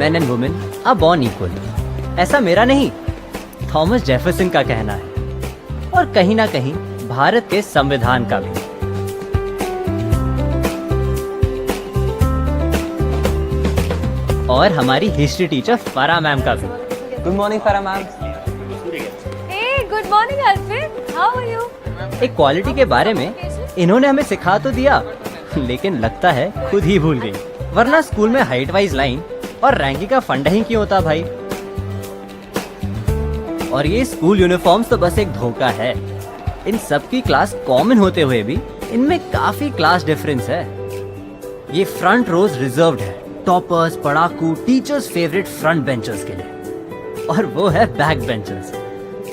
men and women are born equal. ऐसा मेरा नहीं, थॉमस जेफरसन का कहना है और कहीं ना कहीं भारत के संविधान का भी। और हमारी हिस्ट्री टीचर फरा मैम का भी। गुड मॉर्निंग फरा ma'am. Hey, good morning, Alfred. How are you? Equality के बारे में इन्होंने हमें सिखा तो दिया, लेकिन लगता है खुद ही भूल गई। वरना स्कूल में हाइट वाइज लाइन और रैंकिंग का फंडा ही क्यों होता भाई। और ये स्कूल यूनिफॉर्म्स तो बस एक धोखा है। इन सब की क्लास कॉमन होते हुए भी इनमें काफी क्लास डिफरेंस है। ये फ्रंट रोज रिजर्व्ड है टॉपर्स, पढ़ाकू, टीचर्स फेवरेट फ्रंट बेंचर्स के लिए, और वो है बैक बेंचर्स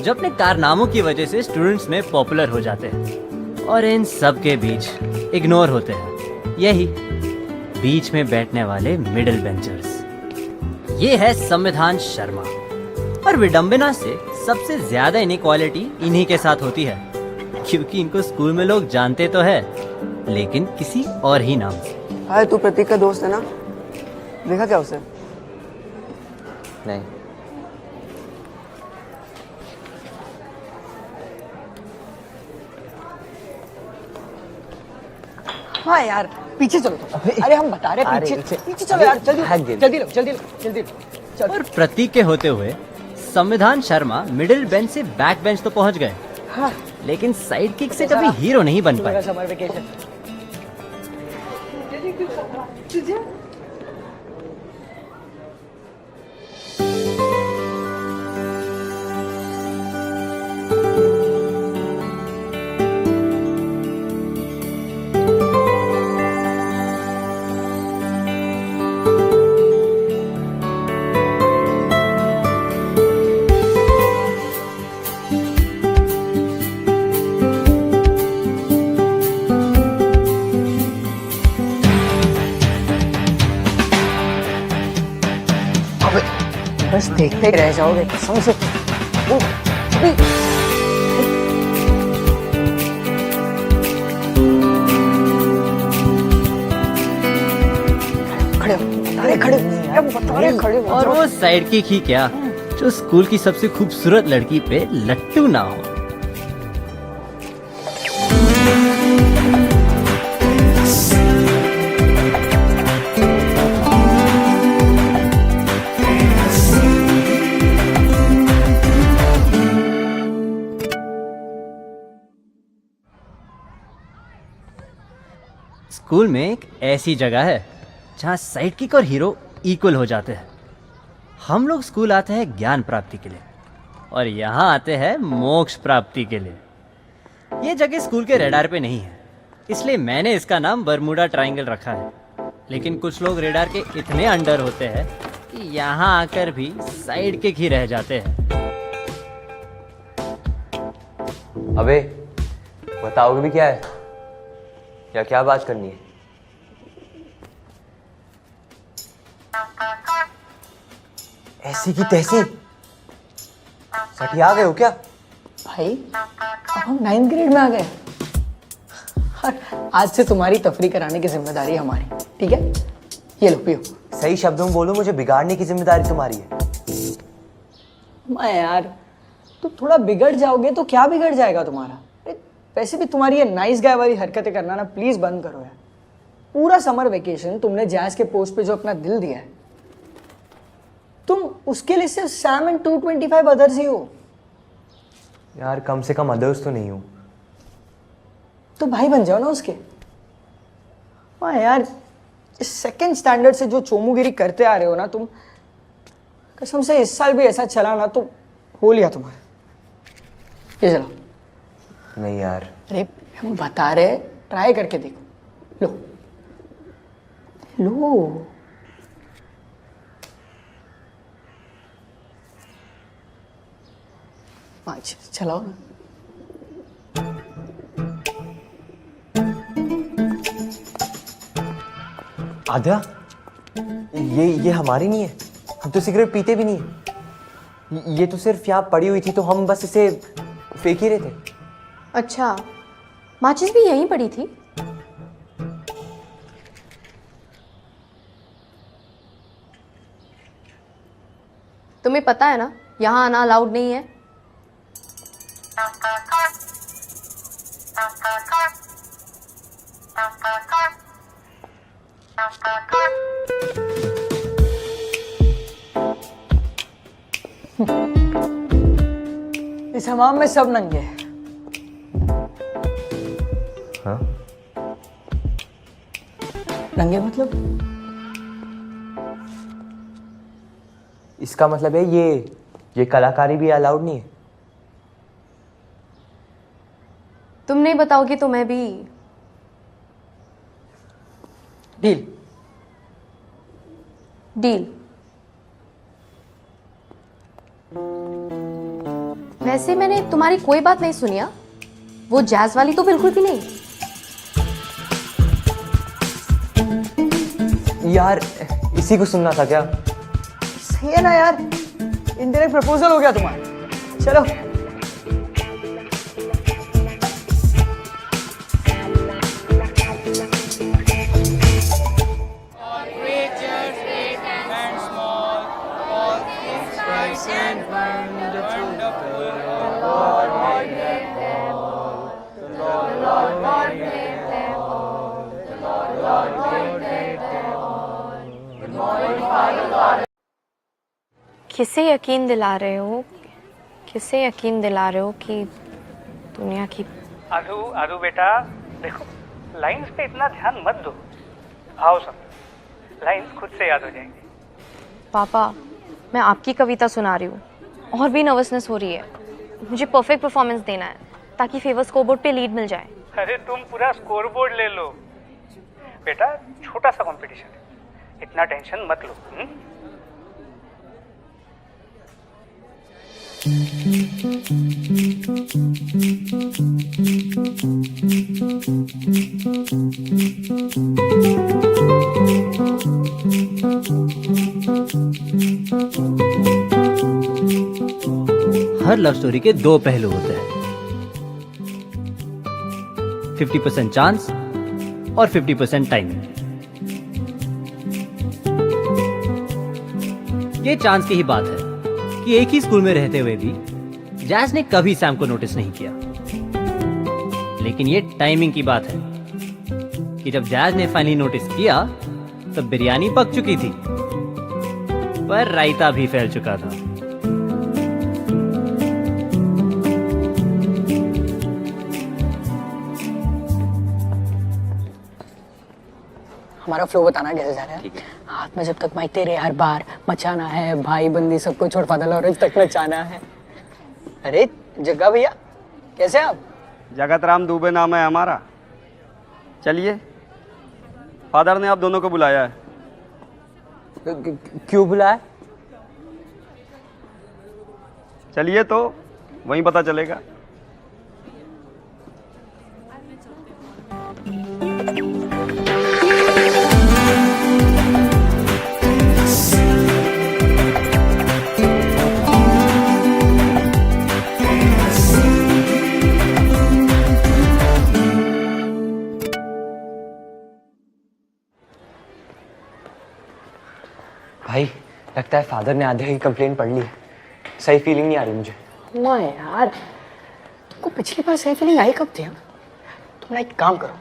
जो अपने कारनामों की वजह से स्टूडेंट्स में पॉपुलर हो जाते हैं और इन सब के बीच इग्नोर होते हैं यही बीच में बैठने वाले मिडिल बेंचर्स। ये है संविधान शर्मा। और विडंबना से सबसे ज्यादा इनइक्वालिटी इन्हीं के साथ होती है, क्योंकि इनको स्कूल में लोग जानते तो है लेकिन किसी और ही नाम से। हाय, तू प्रतीक का दोस्त है ना? देखा क्या उसे? नहीं। हाँ यार, पीछे चलो तो। अरे हम बता रहे हैं, पीछे चलो यार, जल्दी लो। और प्रतीक के होते हुए संविधान शर्मा मिडिल बेंच से बैक बेंच तो पहुंच गए, हाँ। लेकिन साइड किक से कभी हीरो नहीं बन पाए। Summer vacation. बस देखते रह जाओगे कसम से। खड़े और वो साइड किक ही क्या, जो स्कूल की सबसे खूबसूरत लड़की पे लट्टू ना हो। स्कूल में एक ऐसी जगह है जहाँ साइड किक और हीरो इक्वल हो जाते हैं। हम लोग स्कूल आते हैं ज्ञान प्राप्ति के लिए और यहाँ आते हैं मोक्ष प्राप्ति के लिए। ये जगह स्कूल के रेडार पे नहीं है, इसलिए मैंने इसका नाम बरमूडा ट्रायंगल रखा है। लेकिन कुछ लोग रेडार के इतने अंडर होते हैं कि यहाँ आकर भी साइड किक ही रह जाते हैं। अबे बताओगे भी क्या है या क्या बात करनी है? ऐसी की तैसी सटिया गए हो क्या? भाई अब हम 9th ग्रेड में आ गए और आज से तुम्हारी तफरी कराने की जिम्मेदारी हमारी, ठीक है? ये लो पियो। सही शब्दों में बोलो, मुझे बिगाड़ने की जिम्मेदारी तुम्हारी है। मैं यार, तुम थोड़ा बिगड़ जाओगे तो क्या बिगड़ जाएगा तुम्हारा? वैसे भी तुम्हारी ये नाइस गाय वाली हरकतें करना ना प्लीज बंद करो यार। पूरा समर वेकेशन तुमने जैज के पोस्ट पे जो अपना दिल दिया है, तुम उसके लिए सिर्फ सैम एंड 225 अदर्स ही हो यार। कम से कम अदर्स तो नहीं हो तो भाई बन जाओ ना उसके। हाँ यार, इस सेकंड स्टैंडर्ड से जो चोमुगिरी करते आ रहे हो ना तुम, कसम से इस साल भी ऐसा चला ना तो हो लिया तुम्हारा। ये चलो। नहीं यार। अरे हम बता रहे, ट्राई करके देखो। लो लो। पाँच चलाओ ना। आद्या, ये हमारी नहीं है। हम तो सिगरेट पीते भी नहीं है। ये तो सिर्फ यहाँ पड़ी हुई थी तो हम बस इसे फेंक ही रहे थे। अच्छा, माचिस भी यहीं पड़ी थी? तुम्हें पता है ना यहाँ आना अलाउड नहीं है। इस हमाम में सब नंगे हैं। हाँ? नंगे मतलब? इसका मतलब है ये कलाकारी भी अलाउड नहीं है। तुम नहीं बताओगे तो मैं भी। डील। डील। वैसे मैंने तुम्हारी कोई बात नहीं सुनी। हाँ? वो जैज वाली तो बिल्कुल भी नहीं। यार इसी को सुनना था क्या? सही है ना यार, इनडायरेक्ट प्रपोजल हो गया तुम्हारा। चलो किसे यकीन दिला रहे हो, किसे यकीन दिला रहे हो कि दुनिया की। आदू आदू बेटा देखो, लाइंस पे इतना ध्यान मत दो, आओ सब, लाइंस खुद से याद हो जाएंगे। पापा मैं आपकी कविता सुना रही हूँ और भी नर्वसनेस हो रही है। मुझे परफेक्ट परफॉर्मेंस देना है ताकि फेवर स्कोरबोर्ड पे लीड मिल जाए। अरे तुम पूरा स्कोर बोर्ड ले लो बेटा, छोटा सा कंपटीशन है, इतना टेंशन मत लो। हर लव स्टोरी के दो पहलू होते हैं, 50% चांस और 50% टाइमिंग। ये चांस की ही बात है कि एक ही स्कूल में रहते हुए भी जैज ने कभी सैम को नोटिस नहीं किया। लेकिन ये टाइमिंग की बात है कि जब जैज ने फाइनली नोटिस किया तब बिरयानी पक चुकी थी पर रायता भी फैल चुका था। हमारा फ्लो बताना कैसे जा रहा है? हाथ में जब तक माइक तेरे हर बार मचाना है, भाई बंदी सबको छोड़ फादर ऑरेंज तक नचाना है। अरे जग्गा भैया कैसे आप? जगत राम दुबे नाम है हमारा। चलिए, फादर ने आप दोनों को बुलाया है। क्यों बुलाया? चलिए तो वहीं पता चलेगा। भाई लगता है फादर ने आधे की कंप्लेन पढ़ ली है। सही फीलिंग नहीं आ रही मुझे। ना यार, तुमको पिछली बार सही फीलिंग आई कब थी? तुम एक काम करो,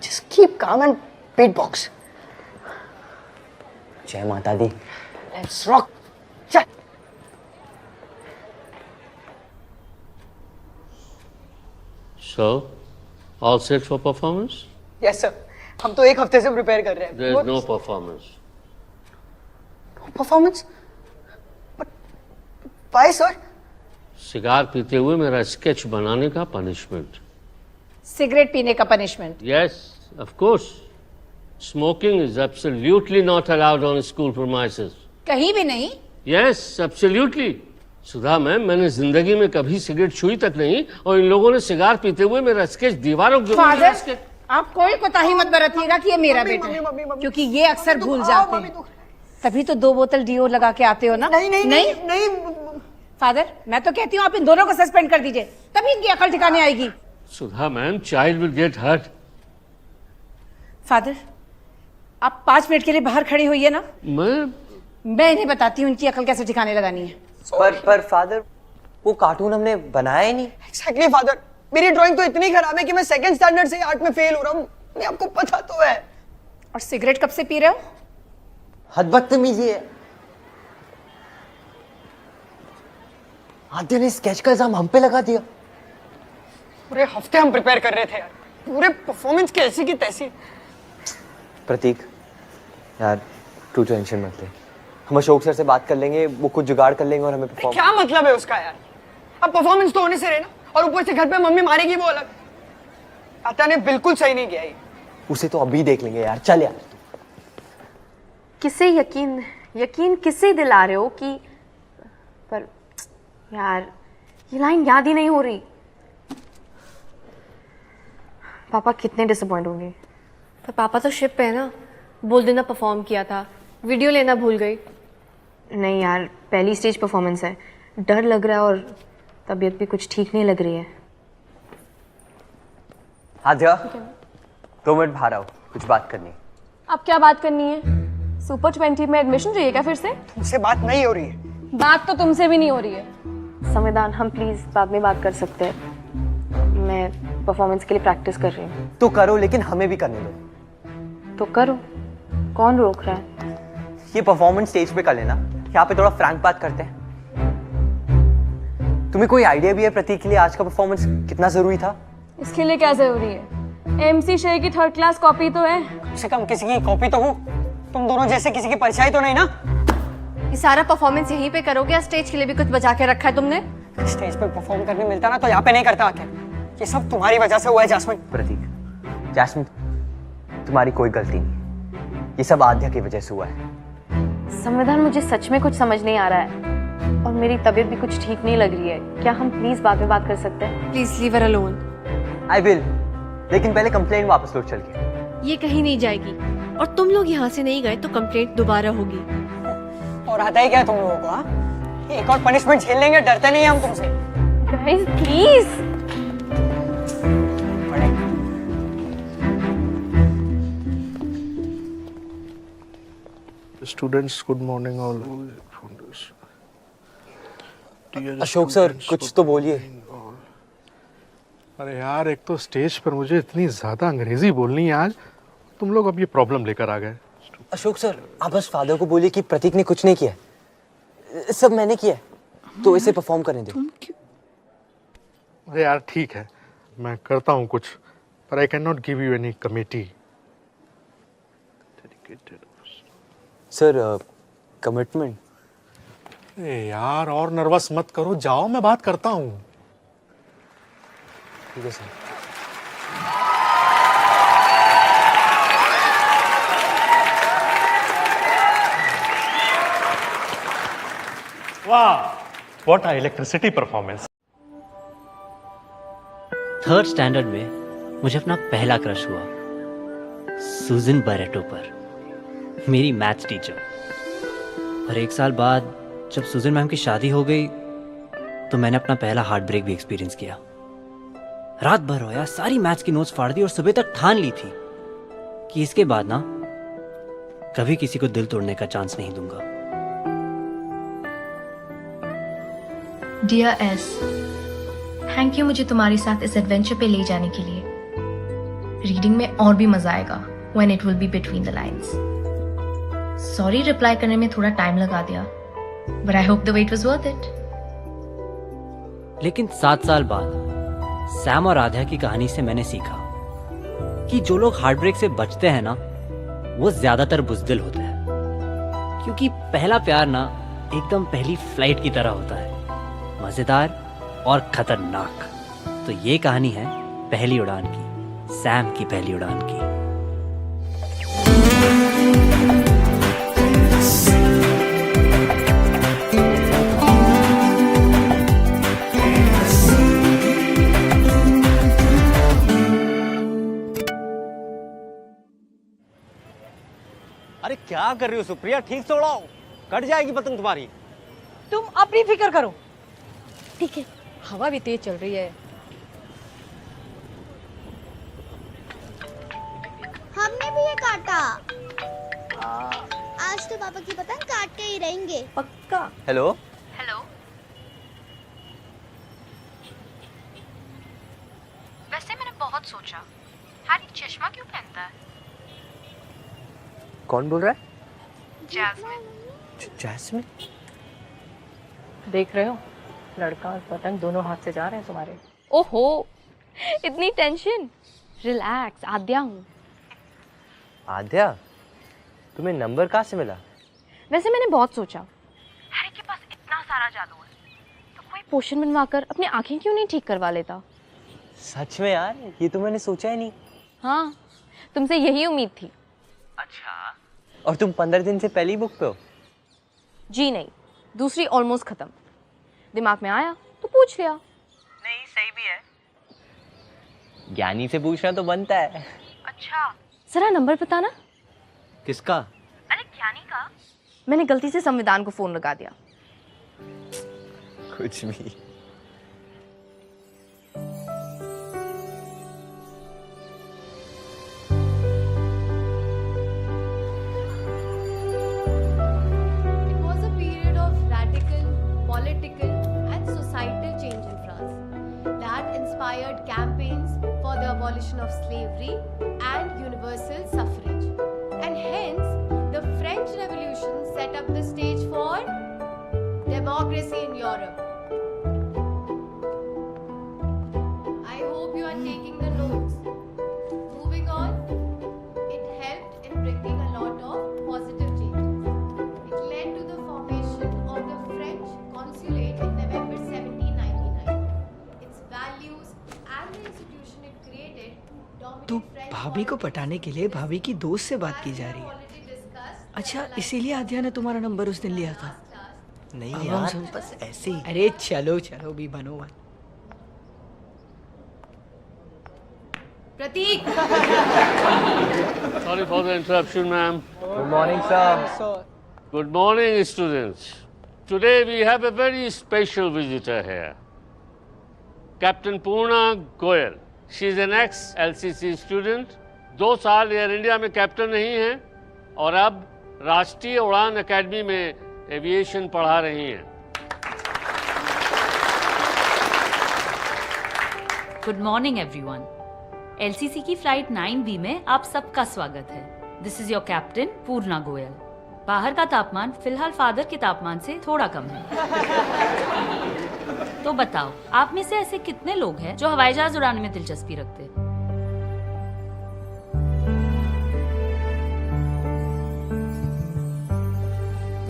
just keep calm and beat box. जय माता दी। Let's rock. चल। So, all set for performance? Yes sir, हम तो एक हफ्ते से प्रिपेयर कर रहे हैं। There is no performance. Performance? Why sir? Cigar पीते हुए मेरा स्केच बनाने का पनिशमेंट। सिगरेट पीने का punishment? Yes, of course. Smoking is absolutely not allowed on school premises. कहीं भी नहीं? Yes, absolutely. सुधा मैम, मैंने जिंदगी में कभी सिगरेट छुई तक नहीं और इन लोगों ने सिगार पीते हुए मेरा स्केच दीवारों के फादर, आप कोई कोताही मत बरतिएगा कि ये मेरा बेटा है, क्योंकि ये अक्सर भूल जाते हैं। तभी तो 2 बोतल डीओ लगा के आते हो ना? नहीं। फादर, मैं तो कहती हूँ आप इन दोनों को सस्पेंड कर दीजिए, तभी इनकी अकल ठिकाने आएगी। Sudha ma'am, child will get hurt. Father, आप 5 मिनट के लिए बाहर खड़ी हुई है ना? मैं मैं इन्हें बताती हूँ इनकी अकल कैसे ठिकाने लगानी है। पर फादर, वो कार्टून हमने बनाया ही नहीं। एग्जैक्टली फादर, मेरी ड्राइंग तो इतनी खराब है कि मैं सेकंड स्टैंडर्ड से आर्ट में फेल हो रहा हूँ। नहीं, आपको पता तो है। और सिगरेट कब से पी रहे हो? हद बदतमीजी है। आद्या ने स्केच का इल्जाम हम पे लगा दिया। पूरे हफ्ते हम प्रिपेयर कर रहे थे यार, पूरे परफॉर्मेंस की ऐसी की तैसी। प्रतीक यार, तू टेंशन मत ले, हम अशोक सर से बात कर लेंगे, वो कुछ जुगाड़ कर लेंगे और हमें परफॉर्म। क्या मतलब है उसका यार? अब परफॉर्मेंस तो होने से रहे ना, और ऊपर से घर पे मम्मी मारेगी वो अलग। आत्या ने बिल्कुल सही नहीं किया ये। उसे तो अभी देख लेंगे यार, चल यार। किसे यकीन किसे दिला रहे हो कि, पर यार ये लाइन याद ही नहीं हो रही। पापा कितने डिसअपॉइंट होंगे। पर पापा तो शिप पे है ना, बोल देना परफॉर्म किया था, वीडियो लेना भूल गई। नहीं यार, पहली स्टेज परफॉर्मेंस है, डर लग रहा है और तबीयत भी कुछ ठीक नहीं लग रही है। आद्या, 2 मिनट बाहर आओ, कुछ बात करनी है। अब क्या बात करनी है? सुपर 20 में एडमिशन चाहिए क्या फिर से? तुमसे बात नहीं हो रही है। बात तो तुमसे भी नहीं हो रही है। संविधान, हम प्लीज बाद में बात कर सकते हैं। मैं परफॉर्मेंस के लिए प्रैक्टिस कर रही हूँ। तो करो, लेकिन हमें भी करने दो। तो करो, कौन रोक रहा है? ये परफॉर्मेंस स्टेज पे कर लेना, यहाँ पे थोड़ा फ्रैंक बात करते हैं। तुम्हें कोई आइडिया भी है प्रतीक के लिए आज का परफॉर्मेंस कितना जरूरी था? इसके लिए क्या जरूरी है? MC शेर की 3rd क्लास कॉपी तो है। कम से कम किसी की कॉपी तो हो। तुम दोनों जैसे किसी की परछाई तो नहीं ना। ये सारा परफॉर्मेंस यहीं पे करोगे या स्टेज के लिए भी कुछ बचा के रखा है तुमने? स्टेज पे परफॉर्म करने मिलता ना तो यहाँ पे नहीं करता आके। ये सब तुम्हारी वजह से हुआ है जास्मिन। प्रतीक, जास्मिन, तुम्हारी कोई गलती नहीं, ये सब आद्या की वजह से हुआ है। संविधान, मुझे सच में कुछ समझ नहीं आ रहा है और मेरी तबीयत भी कुछ ठीक नहीं लग रही है। क्या हम प्लीज बाद में बात कर सकते हैं? Please leave her alone. I will, लेकिन पहले कंप्लेंट वापस लो चल के। ये कहीं नहीं जाएगी और तुम लोग यहाँ से नहीं गए तो कंप्लेंट दोबारा होगी। और आता ही क्या है तुम लोगों को? हाँ, एक और पनिशमेंट झेल लेंगे, डरते नहीं हम तुमसे। Guys please. Students, good morning all. Ashok sir, कुछ तो बोलिए। अरे यार, एक तो स्टेज पर मुझे इतनी ज्यादा अंग्रेजी बोलनी है आज, तुम लोग अब ये प्रॉब्लम लेकर आ गए। अशोक सर, आप बस फादर को बोलिए कि प्रतीक ने कुछ नहीं किया, सब मैंने किया, तो इसे परफॉर्म करने दो। अरे यार ठीक है, मैं करता हूँ कुछ, पर I can not give you any committee. Sir, commitment. अरे यार, और नर्वस मत करो, जाओ मैं बात करता हूँ। ठीक है सर। वाह, what a electricity performance. 3rd standard में मुझे अपना पहला क्रश हुआ, सुजन बरेटो पर, मेरी मैथ्स टीचर। और 1 साल बाद जब सुजन मैम की शादी हो गई तो मैंने अपना पहला हार्ट ब्रेक भी एक्सपीरियंस किया। रात भर रोया, सारी मैथ्स की नोट्स फाड़ दी और सुबह तक ठान ली थी कि इसके बाद ना कभी किसी को दिल तोड़ने का चांस नहीं दूंगा। डियर एस, थैंक यू मुझे तुम्हारे साथ इस एडवेंचर पे ले जाने के लिए। रीडिंग में और भी मजा आएगा when it will be between the lines. Sorry reply करने में थोड़ा टाइम लगा दिया, but I hope the wait was worth it. लेकिन 7 साल बाद सैम और आध्या की कहानी से मैंने सीखा कि जो लोग हार्ट ब्रेक से बचते हैं ना, वो ज्यादातर बुज़दिल होते हैं, क्योंकि पहला प्यार ना एकदम पहली फ्लाइट की तरह होता है, मजेदार और खतरनाक। तो ये कहानी है पहली उड़ान की, सैम की पहली उड़ान की। अरे क्या कर रही हो सुप्रिया, ठीक से उड़ाओ, कट जाएगी पतंग तुम्हारी। तुम अपनी फिक्र करो। ठीक है, हवा भी तेज चल रही है। हमने भी ये काटा। आज तो पापा की पतंग काट के ही रहेंगे। पक्का। हेलो। हेलो। वैसे मैंने बहुत सोचा, हैरी चश्मा क्यों पहनता है? कौन बोल रहा है? जैस्मिन। जैस्मिन? देख रहे हो, लड़का और पतंग दोनों हाथ से जा रहे हैं तुम्हारे। ओहो, इतनी टेंशन। रिलैक्स, आद्या हूँ। आद्या, तुम्हें नंबर कहाँ से मिला? वैसे मैंने बहुत सोचा, हैरी के पास इतना सारा जादू है, तो कोई पोशन बनवाकर अपनी आंखें क्यों नहीं ठीक करवा लेता? सच में यार, ये तो मैंने सोचा ही नहीं। हाँ, तुमसे यही उम्मीद थी। अच्छा, और तुम 15 दिन से पहले ही बुक पे हो? जी नहीं, दूसरी ऑलमोस्ट खत्म। दिमाग में आया तो पूछ लिया। नहीं, सही भी है। ज्ञानी से पूछना तो बनता है। अच्छा, जरा नंबर बताना। किसका? अरे ज्ञानी का। मैंने गलती से संविधान को फोन लगा दिया। कुछ भी। It was a period of radical political and societal change in France that inspired campaigns for the abolition of slavery and universal suffrage. And hence, the French Revolution set up the stage for democracy in Europe. I hope you are taking the notes. Moving on, it helped in bringing a lot of positive changes. It led to the formation of the French consulate in November 1799. Its values and the institution it created तो dominated French भाभी को पटाने के लिए भाभी की दोस्त से बात की जा रही है। अच्छा, इसीलिए आद्या ने तुम्हारा नंबर उस दिन लिया था? नहीं अब यार, हम बस ऐसे ही। अरे चलो चलो भी बनो मत। प्रतीक। Sorry for the interruption, ma'am. Good morning, sir. Good morning, students. Today we have a very special visitor here. Captain Poorna Goyal. She is an ex-LCC student. 2 साल एयर इंडिया में कैप्टन नहीं है और अब राष्ट्रीय उड़ान एकेडमी में aviation पढ़ा रही हैं। Good morning everyone. एलसीसी की फ्लाइट 9B में आप सबका स्वागत है। दिस इज योर कैप्टन पूर्णा गोयल। बाहर का तापमान फिलहाल फादर के तापमान से थोड़ा कम है। तो बताओ, आप में से ऐसे कितने लोग हैं जो हवाई जहाज उड़ाने में दिलचस्पी रखते हैं?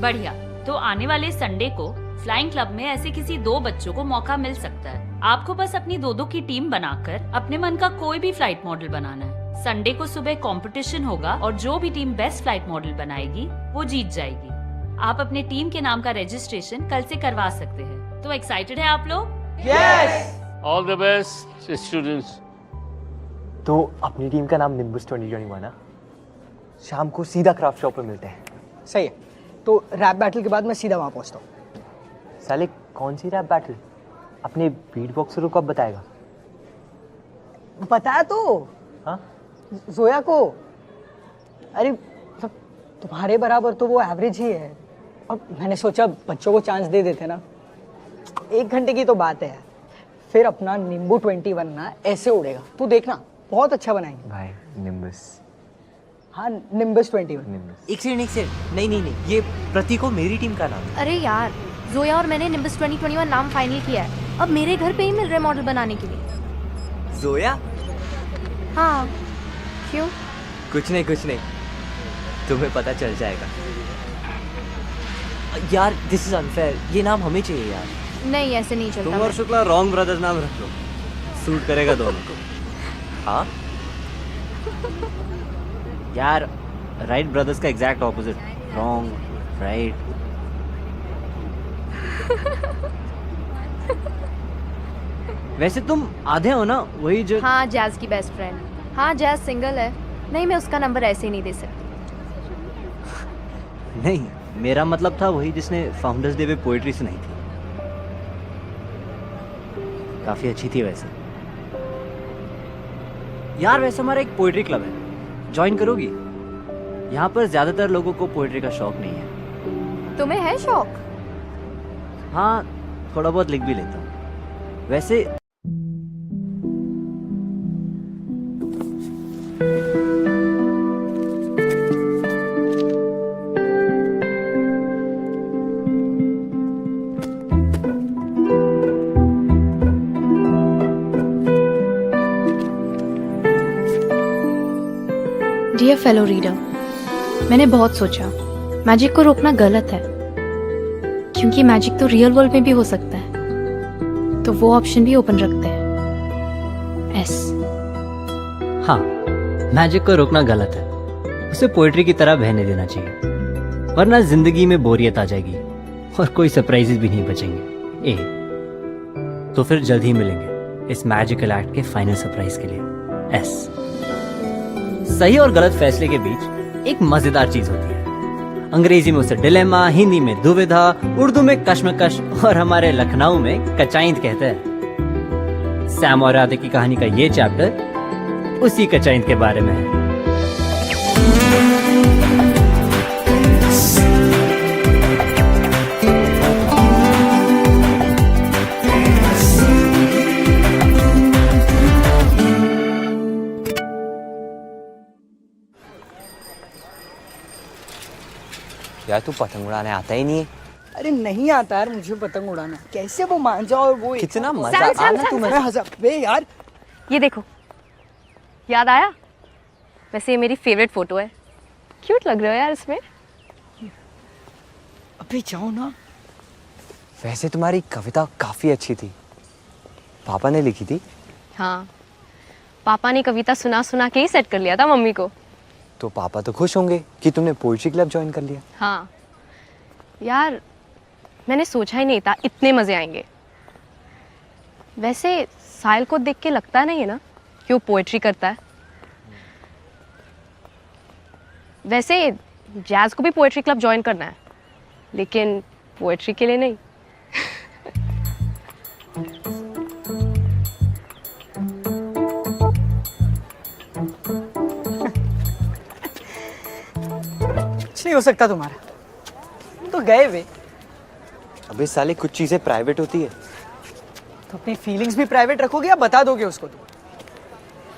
बढ़िया। तो आने वाले संडे को फ्लाइंग क्लब में ऐसे किसी 2 बच्चों को मौका मिल सकता है। आपको बस अपनी 2-2 की टीम बनाकर अपने मन का कोई भी फ्लाइट मॉडल बनाना है। संडे को सुबह कंपटीशन होगा और जो भी टीम बेस्ट फ्लाइट मॉडल बनाएगी वो जीत जाएगी। आप अपने टीम के नाम का रजिस्ट्रेशन कल से करवा सकते हैं। तो एक्साइटेड है आप लोग? Yes. All the best students. तो अपनी टीम का नाम निम्बस 2021 है। शाम को सीधा क्राफ्ट शॉप पे मिलते हैं। सही है। तो रैप बैटल के बाद मैं सीधा वहाँ पहुँचता हूँ। साले कौन सी रैप बैटल? अपने बीट बॉक्सरों को अब बताएगा? बताया तो। हाँ? जोया को। अरे तुम्हारे बराबर तो वो एवरेज ही है। अब मैंने सोचा बच्चों को चांस दे देते ना। 1 घंटे की तो बात है, फिर अपना नींबू 21 ना ऐसे उड़ेगा। तू देखना, बहुत अच्छा बनाएंगे भाई। निम्बस। हाँ, निम्बस 21। एक सेकंड, नहीं, ये प्रतीक को मेरी टीम का नाम है। अरे यार, जोया और मैंने निम्बस 2021 नाम फाइनल किया है। अब मेरे घर पे ही मिल रहे मॉडल बनाने के लिए। जोया? हाँ, क्यों? कुछ नहीं, तुम्हें पता चल जाएगा। यार दिस इज अनफेयर, ये नाम हमें चाहिए यार। नहीं, ऐसे नहीं चलता। तुम और शुक्ला रॉन्ग ब्रदर्स नाम रख लो, सूट करेगा दोनों को। हाँ यार, राइट ब्रदर्स का एग्जैक्ट ऑपोजिट, रॉन्ग राइट। वैसे तुम आधे हो ना, वही जो। हाँ, जैज की बेस्ट फ्रेंड। हाँ, जैज सिंगल है। नहीं, मैं उसका नंबर ऐसे ही नहीं दे सकती। नहीं, मेरा मतलब था वही जिसने फाउंडर्स डे पे पोएट्री सुनाई थी। काफी अच्छी थी वैसे। यार वैसे हमारा एक पोएट्री क्लब है, ज्वाइन करोगी? यहाँ पर ज्यादातर लोगों को पोएट्री का शौक नहीं है। तुम्हें है शौक? हाँ, थोड़ा बहुत लिख भी लेता हूँ। वैसे डियर फेलो रीडर, मैंने बहुत सोचा मैजिक को रोकना गलत है, क्योंकि मैजिक तो रियल वर्ल्ड में भी हो सकता है, तो वो ऑप्शन भी ओपन रखते हैं। एस। हाँ, मैजिक को रोकना गलत है, उसे पोएट्री की तरह बहने देना चाहिए, वरना जिंदगी में बोरियत आ जाएगी और कोई सरप्राइजेस भी नहीं बचेंगे। ए, तो फिर जल्द ही मिलेंगे इस मैजिकल एक्ट के फाइनल सरप्राइज के लिए। एस। सही और गलत फैसले के बीच एक मजेदार चीज होती है। अंग्रेजी में उसे डिलेमा, हिंदी में दुविधा, उर्दू में कश्मकश और हमारे लखनऊ में कचाइंत कहते हैं। सैम और राधे की कहानी का ये चैप्टर उसी कचाइंत के बारे में है। यार तू पतंग उड़ाने आता ही नहीं है। अरे नहीं आता यार मुझे पतंग उड़ाना, कैसे वो मान जाओ और वो कितना मजा आता है ना तुम्हें। हंसा बे यार। ये देखो, याद आया? वैसे ये मेरी फेवरेट फोटो है। क्यूट लग रहे हो यार इसमें। अबे जाओ ना। वैसे तुम्हारी कविता काफी अच्छी थी, पापा ने लिखी थी? हाँ, पापा ने कविता सुना सुना के ही सेट कर लिया था मम्मी को। तो पापा तो खुश होंगे कि तुमने पोएट्री क्लब ज्वाइन कर लिया। हाँ यार, मैंने सोचा ही नहीं था इतने मजे आएंगे। वैसे साहिल को देख के लगता नहीं है ना कि वो पोएट्री करता है। वैसे जैज़ को भी पोएट्री क्लब ज्वाइन करना है, लेकिन पोएट्री के लिए नहीं। कुछ नहीं हो सकता तुम्हारा, तो गए वे। अबे साले कुछ चीजें प्राइवेट होती है। तो अपनी फीलिंग्स भी प्राइवेट रखोगे या बता दोगे उसको?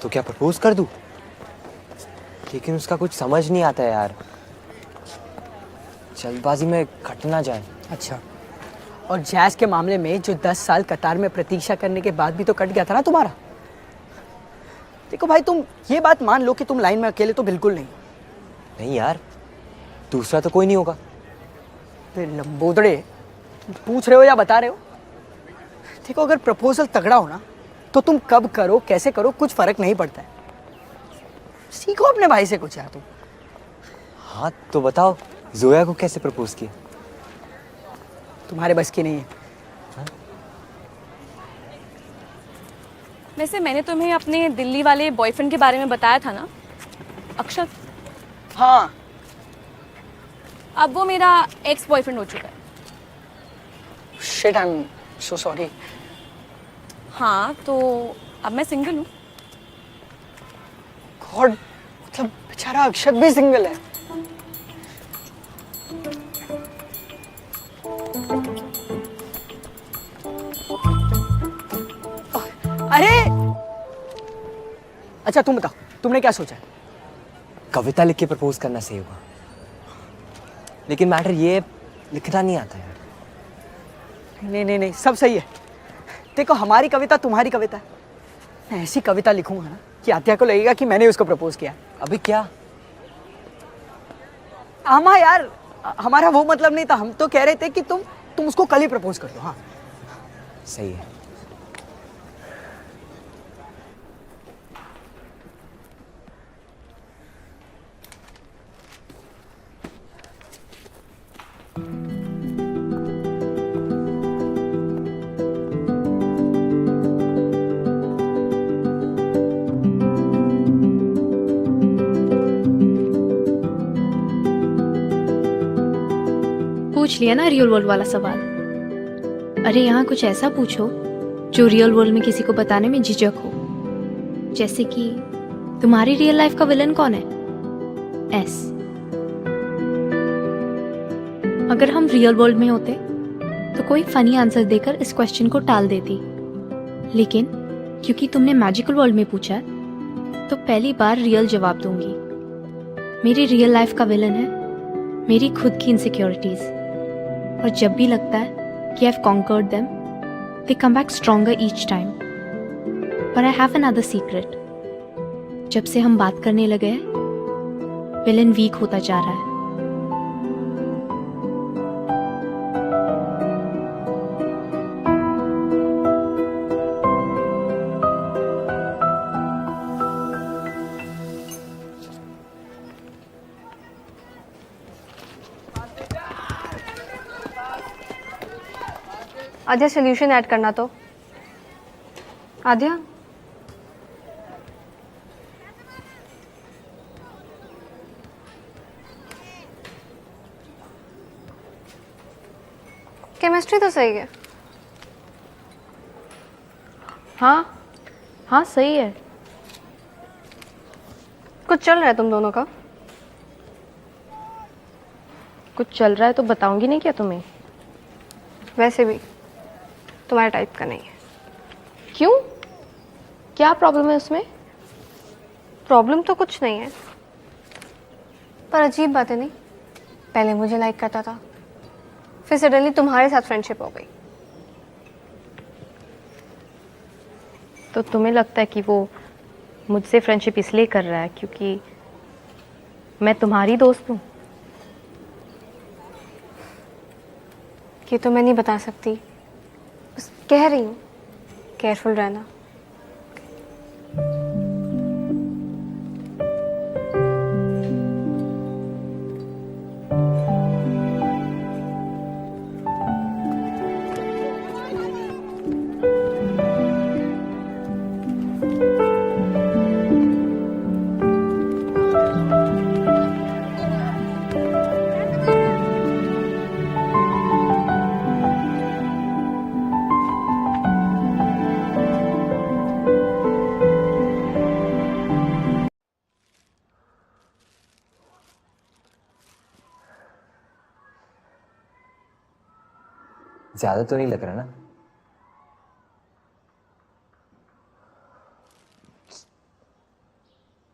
तो क्या प्रपोज कर दूं? लेकिन उसका कुछ समझ नहीं आता यार, जल्दबाजी में कट ना जाए। अच्छा, और जैज़ के मामले में जो 10 साल कतार में प्रतीक्षा करने के बाद भी तो कट गया था ना तुम्हारा। देखो भाई, तुम ये बात मान लो कि तुम लाइन में अकेले तो बिल्कुल नहीं। नहीं यार, दूसरा तो कोई नहीं होगा। लंबोदड़े, पूछ रहे हो या बता रहे हो? देखो, अगर प्रपोजल तगड़ा हो ना तो तुम कब करो कैसे करो कुछ फर्क नहीं पड़ता है। सीखो अपने भाई से कुछ यार तुम। हाँ तो बताओ, जोया को कैसे प्रपोज किया? तुम्हारे बस की नहीं है। वैसे मैंने तुम्हें अपने दिल्ली वाले बॉयफ्रेंड के बारे में बताया था ना, अक्षत। हाँ, अब वो मेरा एक्स बॉयफ्रेंड हो चुका है। Shit, I am so sorry. हाँ, तो अब मैं सिंगल हूँ। गॉड, मतलब बेचारा अक्षत भी सिंगल है। अरे अच्छा, तुम बताओ, तुमने क्या सोचा है? कविता लिख के प्रपोज करना सही होगा, लेकिन मैटर ये लिखना नहीं आता यार। नहीं नहीं नहीं, सब सही है। देखो, हमारी कविता तुम्हारी कविता है। मैं ऐसी कविता लिखूंगा ना कि आत्या को लगेगा कि मैंने उसको प्रपोज किया। अभी क्या? हाँ यार, हमारा वो मतलब नहीं था। हम तो कह रहे थे कि तुम उसको कल ही प्रपोज कर दो। हाँ सही है। पूछ लिया ना रियल वर्ल्ड वाला सवाल। अरे यहाँ कुछ ऐसा पूछो जो रियल वर्ल्ड में किसी को बताने में झिझक हो। जैसे कि तुम्हारी रियल लाइफ का विलन कौन है? एस। अगर हम रियल वर्ल्ड में होते तो कोई फनी आंसर देकर इस क्वेश्चन को टाल देती, लेकिन क्योंकि तुमने मैजिकल वर्ल्ड में पूछा है तो पहली बार रियल जवाब दूंगी। मेरी रियल लाइफ का विलन है मेरी खुद की इनसिक्योरिटीज, और जब भी लगता है कि I have conquered them, they come back stronger each time. पर आई हैव अनदर सीक्रेट। जब से हम बात करने लगे हैं, विलन वीक होता जा रहा है। आध्या सोल्यूशन ऐड करना तो। आध्या केमिस्ट्री तो सही है। हाँ हाँ सही है। कुछ चल रहा है तुम दोनों का? कुछ चल रहा है तो बताऊंगी नहीं क्या तुम्हें? वैसे भी तुम्हारे टाइप का नहीं है। क्यों? क्या प्रॉब्लम है उसमें? प्रॉब्लम तो कुछ नहीं है, पर अजीब बात है नहीं। पहले मुझे लाइक करता था, फिर सडनली तुम्हारे साथ फ्रेंडशिप हो गई। तो तुम्हें लगता है कि वो मुझसे फ्रेंडशिप इसलिए कर रहा है क्योंकि मैं तुम्हारी दोस्त हूँ? ये तो मैं नहीं बता सकती, बस कह रही हूँ केयरफुल रहना। ज्यादा तो नहीं लग रहा ना?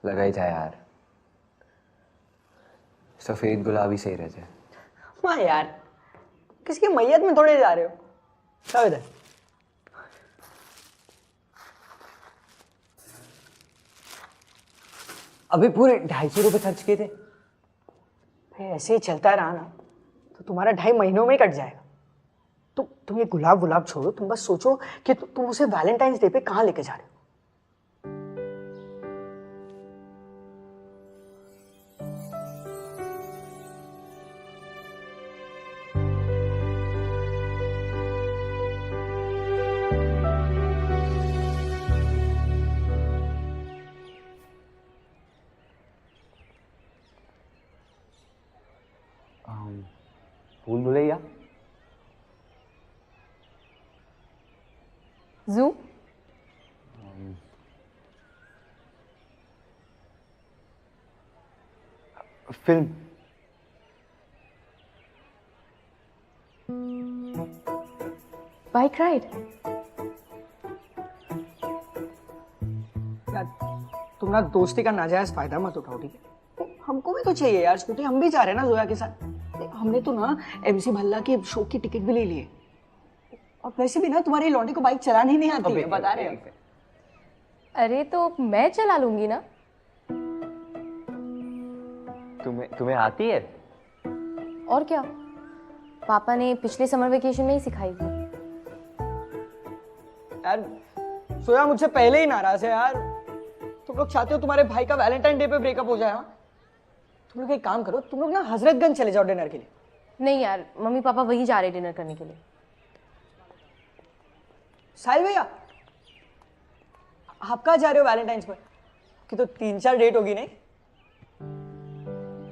लगा ही था यार, सफेद गुलाबी सही रहते। वाह यार, किसकी मैयत में थोड़े जा रहे हो? क्या इधर? अभी पूरे 250 रुपए खर्च किए थे। भाई ऐसे ही चलता रहा ना तो तुम्हारा 2.5 महीनों में ही कट जाएगा। तुम ये गुलाब गुलाब छोड़ो, तुम बस सोचो कि तुम उसे वैलेंटाइंस डे पे कहाँ लेके जा रहे हो। भूल भुलैया, जू, फिल्म, बाइक राइड। यार तुम ना दोस्ती का नाजायज फायदा मत उठाओ, ठीक है? हमको भी तो चाहिए यार स्कूटी, हम भी जा रहे हैं ना जोया के साथ। हमने तो ना MC भल्ला के शो की टिकट भी ले लिए, और वैसे भी ना तुम्हारी लौंडी को बाइक चलानी नहीं आती है, बता रहे हैं। अरे तो मैं चला लूंगी ना। तुम्हें आती है? और क्या, पापा ने पिछले समर वेकेशन में ही सिखाई थी। यार सोया मुझसे पहले ही नाराज है यार। तुम लोग चाहते हो तुम्हारे भाई का वैलेंटाइन डे पे ब्रेकअप हो जाए? हाँ, तुम लोग एक काम करो, तुम लोग ना हजरतगंज चले जाओ डिनर के लिए। नहीं यार, मम्मी पापा वहीं जा रहे डिनर करने के लिए। साहिल भैया, आप कहाँ जा रहे हो वैलेंटाइंस पर? कि तो 3-4 डेट होगी नहीं?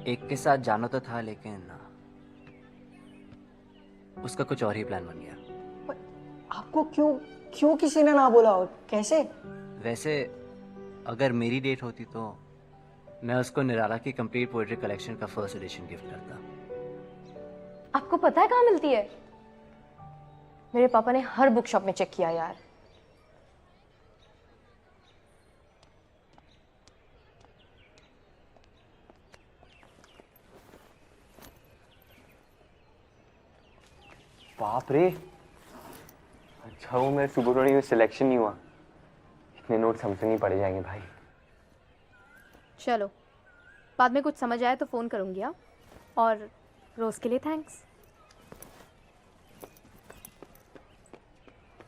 एक के साथ जाना तो था, लेकिन उसका कुछ और ही प्लान बन गया। आपको क्यों किसी ने ना बोला? और कैसे? वैसे अगर मेरी डेट होती तो मैं उसको निराला की कंप्लीट पोएट्री कलेक्शन का फर्स्ट एडिशन गिफ्ट करता। आपको पता है कहाँ मिलती है? मेरे पापा ने हर बुक शॉप में चेक किया यार। बाप रे, अच्छा वो मेरे सुबह में सिलेक्शन नहीं हुआ। इतने नोट्स हमसे नहीं पढ़े जाएंगे भाई। चलो, बाद में कुछ समझ आए तो फ़ोन करूँगी। हाँ, और रोज़ के लिए थैंक्स।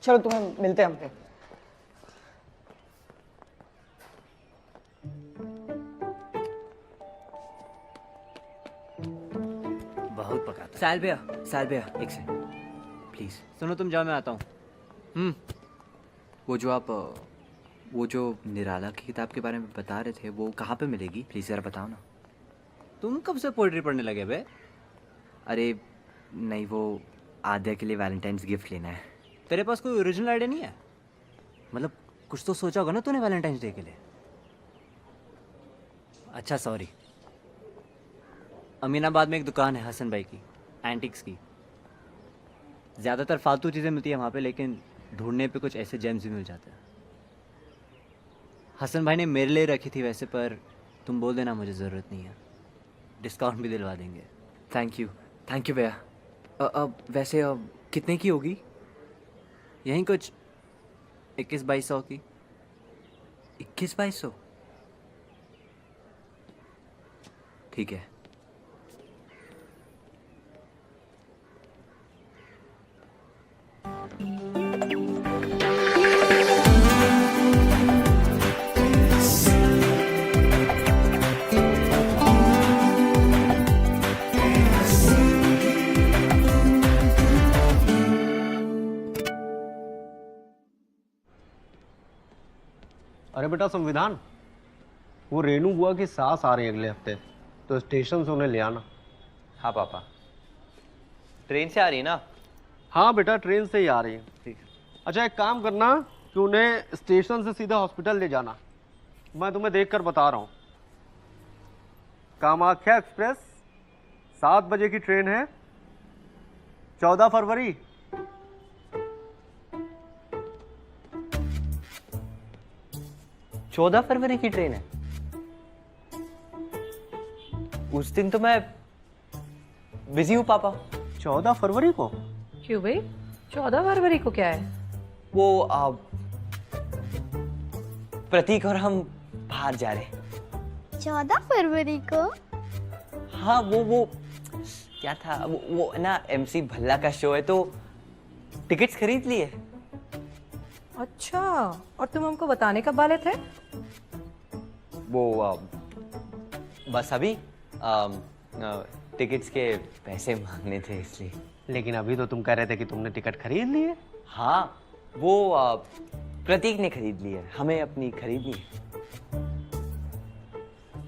चलो तुम्हें मिलते हैं हम पे। बहुत पकाता। साहिल भैया, एक सेकंड प्लीज। सुनो, तुम जाओ, मैं आता हूँ। वो जो निराला की किताब के बारे में बता रहे थे, वो कहाँ पे मिलेगी? प्लीज जरा बताओ ना। तुम कब से पोइट्री पढ़ने लगे बे? अरे नहीं, वो आद्या के लिए वैलेंटाइंस गिफ्ट लेना है। तेरे पास कोई ओरिजिनल आइडिया नहीं है? मतलब कुछ तो सोचा होगा ना तूने वैलेंटाइंस डे के लिए। अच्छा सॉरी, अमीनाबाद में एक दुकान है हसन भाई की, एंटिक्स की। ज़्यादातर फालतू चीज़ें मिलती है वहाँ पे, लेकिन ढूंढने पे कुछ ऐसे जेम्स भी मिल जाते हैं। हसन भाई ने मेरे लिए रखी थी वैसे, पर तुम बोल देना मुझे ज़रूरत नहीं है, डिस्काउंट भी दिलवा देंगे। थैंक यू भैया। वैसे कितने की होगी? यहीं कुछ 21-2200 की। 21-2200? ठीक है। अरे बेटा संविधान, वो रेनू बुआ की सास आ रही है अगले हफ्ते, तो स्टेशन से उन्हें ले आना। हाँ पापा। ट्रेन से आ रही है ना? हाँ बेटा, ट्रेन से ही आ रही है। ठीक है। अच्छा एक काम करना कि उन्हें स्टेशन से सीधा हॉस्पिटल ले जाना। मैं तुम्हें देखकर बता रहा हूँ। कामाख्या एक्सप्रेस 7 बजे की ट्रेन है, 14 फरवरी। 14 फरवरी की ट्रेन है? उस दिन तो मैं बिजी हूँ पापा। 14 फरवरी को? क्यों भाई, 14 फरवरी को क्या है? वो प्रतीक और हम बाहर जा रहे हैं। 14 फरवरी को? हाँ, वो क्या था, वो ना MC भल्ला का शो है, तो टिकट्स खरीद लिए। अच्छा, और तुम हमको बताने कब वाले थे? वो बस अभी टिकट्स के पैसे मांगने थे इसलिए। लेकिन अभी तो तुम कह रहे थे कि तुमने टिकट खरीद लिए। हाँ, वो प्रतीक ने खरीद लिए, हमें अपनी खरीदनी है।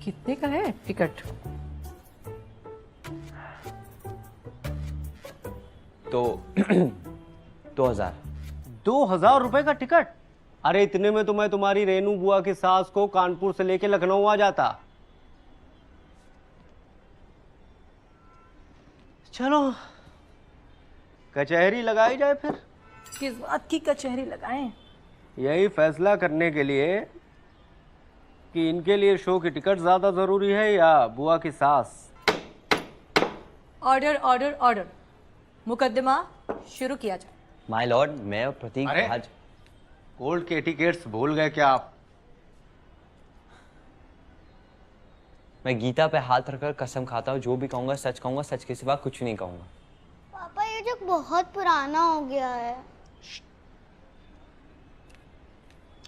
कितने का है टिकट? तो 2000। 2000 रुपए का टिकट? अरे इतने में तो मैं तुम्हारी रेनू बुआ की सास को कानपुर से लेके लखनऊ आ जाता। चलो कचहरी लगाई जाए फिर। किस बात की कचहरी लगाएं? यही फैसला करने के लिए कि इनके लिए शो की टिकट ज्यादा जरूरी है या बुआ की सास। ऑर्डर ऑर्डर ऑर्डर, मुकदमा शुरू किया जाए। माय लॉर्ड, मैं और प्रतीक आज कोर्ट के टिकट्स भूल गए क्या आप? मैं गीता पे हाथ रखकर कसम खाता हूँ, जो भी कहूंगा सच के सिवा कुछ नहीं कहूंगा। पापा ये जो बहुत पुराना हो गया है।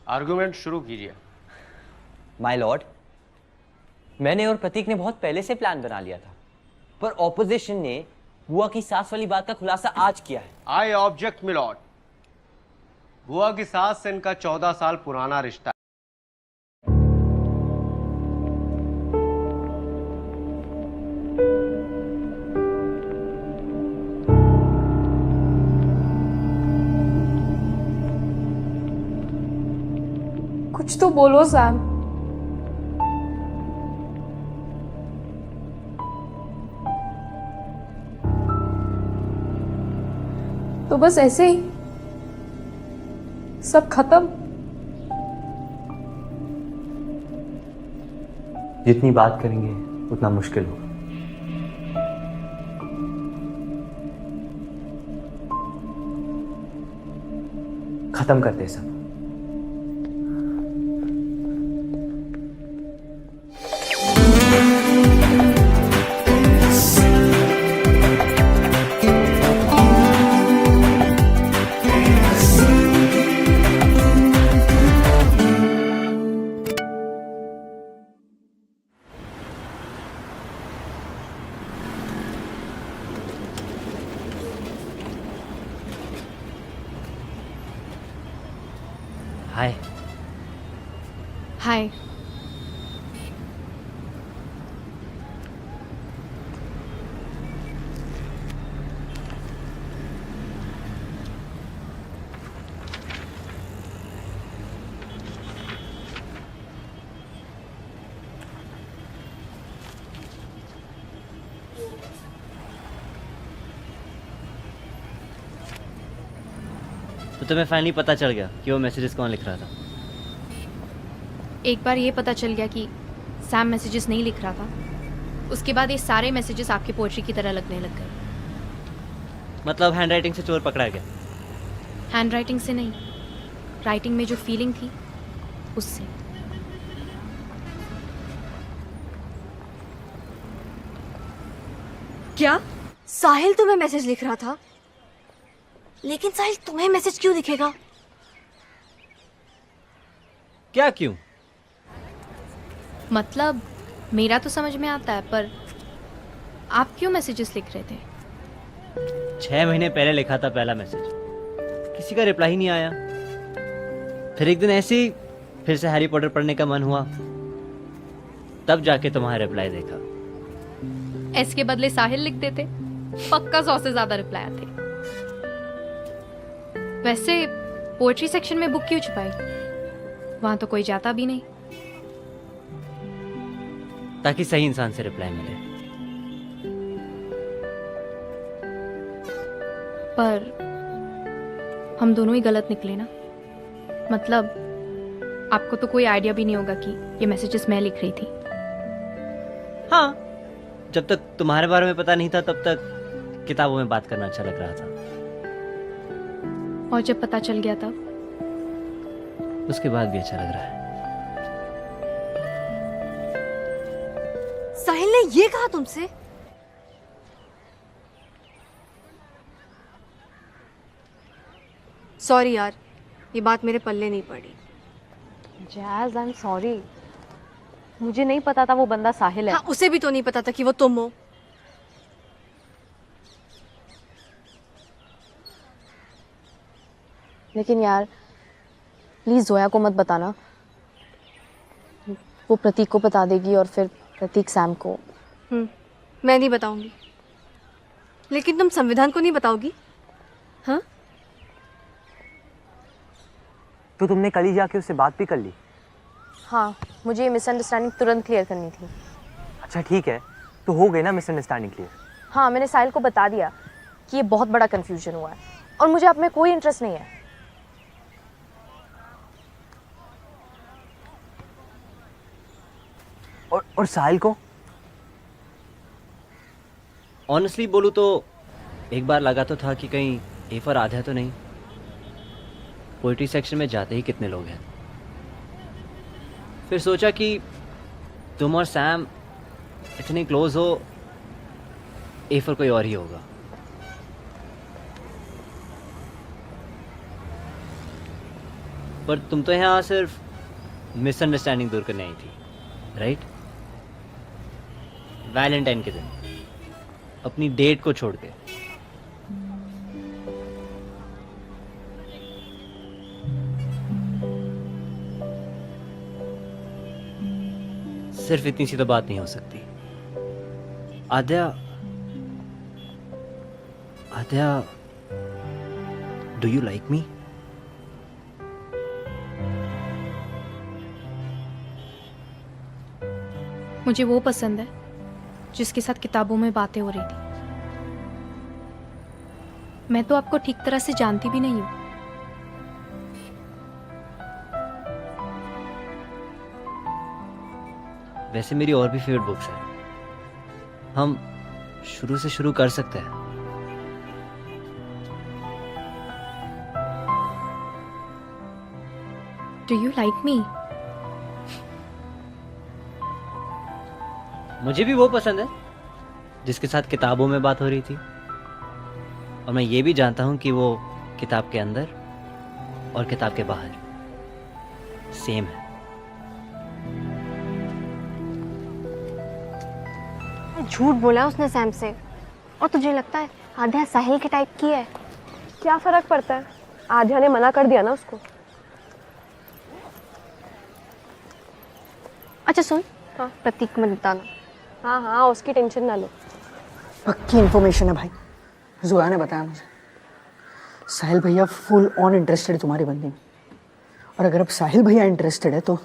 आर्गुमेंट शुरू कीजिए। माय लॉर्ड, मैंने और प्रतीक ने बहुत पहले से प्लान बना लिया था, पर ऑपोजिशन ने बुआ की सास वाली बात का खुलासा आज किया है। I object my Lord. बुआ की सास से इनका 14 साल पुराना रिश्ता है। कुछ तो बोलो सैम। तो बस ऐसे ही सब खत्म। जितनी बात करेंगे उतना मुश्किल होगा। खत्म करते सब। हाय। हाय। तो तुम्हें फाइनली पता चल गया कि वो मैसेजेस कौन लिख रहा था? एक बार ये पता चल गया कि सैम मैसेजेस नहीं लिख रहा था, उसके बाद ये सारे मैसेजेस आपकी पोएट्री की तरह लगने लग गए। मतलब हैंडराइटिंग से चोर पकड़ा गया? हैंडराइटिंग से नहीं, राइटिंग में जो फीलिंग थी उससे। क्या साहिल तुम्हें मैसेज लिख रहा था? लेकिन साहिल तुम्हें मैसेज क्यों लिखेगा? क्या क्यों? मतलब मेरा तो समझ में आता है, पर आप क्यों मैसेजेस लिख रहे थे? 6 महीने पहले लिखा था पहला मैसेज, किसी का रिप्लाई ही नहीं आया। फिर एक दिन ऐसे ही फिर से हैरी पॉटर पढ़ने का मन हुआ, तब जाके तुम्हारा रिप्लाई देखा। एस के बदले साहिल लिख देते, पक्का 100 से ज्यादा रिप्लाई आते। वैसे पोएट्री सेक्शन में बुक क्यों छुपाई? वहां तो कोई जाता भी नहीं। ताकि सही इंसान से रिप्लाई मिले। पर हम दोनों ही गलत निकले ना। मतलब आपको तो कोई आइडिया भी नहीं होगा कि ये मैसेजेस मैं लिख रही थी। हाँ, जब तक तुम्हारे बारे में पता नहीं था तब तक किताबों में बात करना अच्छा लग रहा था, और जब पता चल गया तब? उसके बाद भी अच्छा लग रहा है। साहिल ने ये कहा तुमसे? सॉरी यार, ये बात मेरे पल्ले नहीं पड़ी। जैज़, आई एम सॉरी, मुझे नहीं पता था वो बंदा साहिल है। हाँ, उसे भी तो नहीं पता था कि वो तुम हो। लेकिन यार प्लीज जोया को मत बताना, वो प्रतीक को बता देगी और फिर प्रतीक सैम को। मैं नहीं बताऊंगी। लेकिन तुम संविधान को नहीं बताओगी? हाँ? तो तुमने कल ही जाके उससे बात भी कर ली? हाँ, मुझे ये मिसअंडरस्टैंडिंग तुरंत क्लियर करनी थी। अच्छा ठीक है, तो हो गई ना मिसअंडरस्टैंडिंग क्लियर? हाँ, मैंने साहिल को बता दिया कि ये बहुत बड़ा कंफ्यूजन हुआ है और मुझे आप में कोई इंटरेस्ट नहीं है। और साहिल को? ऑनेस्टली बोलूं तो एक बार लगा तो था कि कहीं ए फॉर आधा तो नहीं। पोइट्री सेक्शन में जाते ही कितने लोग हैं। फिर सोचा कि तुम और सैम इतने क्लोज हो, ए फॉर कोई और ही होगा। पर तुम तो यहाँ सिर्फ मिसअंडरस्टैंडिंग दूर करने आई थी, राइट? वैलेंटाइन के दिन अपनी डेट को छोड़ के। सिर्फ इतनी सी तो बात नहीं हो सकती। आद्या, आद्या, डू यू लाइक मी? मुझे वो पसंद है जिसके साथ किताबों में बातें हो रही थी। मैं तो आपको ठीक तरह से जानती भी नहीं हूँ। वैसे मेरी और भी फेवरेट बुक्स हैं, हम शुरू से शुरू कर सकते हैं। Do you like me? मुझे भी वो पसंद है जिसके साथ किताबों में बात हो रही थी, और मैं ये भी जानता हूं कि वो किताब के अंदर और किताब के बाहर सेम है। झूठ बोला उसने सैम से, और तुझे लगता है आध्या साहिल के टाइप की है? क्या फर्क पड़ता है, आध्या ने मना कर दिया ना उसको। अच्छा सुन, हाँ प्रतीक मत बताना। हाँ हाँ उसकी टेंशन ना लो। पक्की इन्फॉर्मेशन है भाई, जोया ने बताया मुझे। साहिल भैया फुल ऑन इंटरेस्टेड है तुम्हारी बंदी में, और अगर अब साहिल भैया इंटरेस्टेड है तो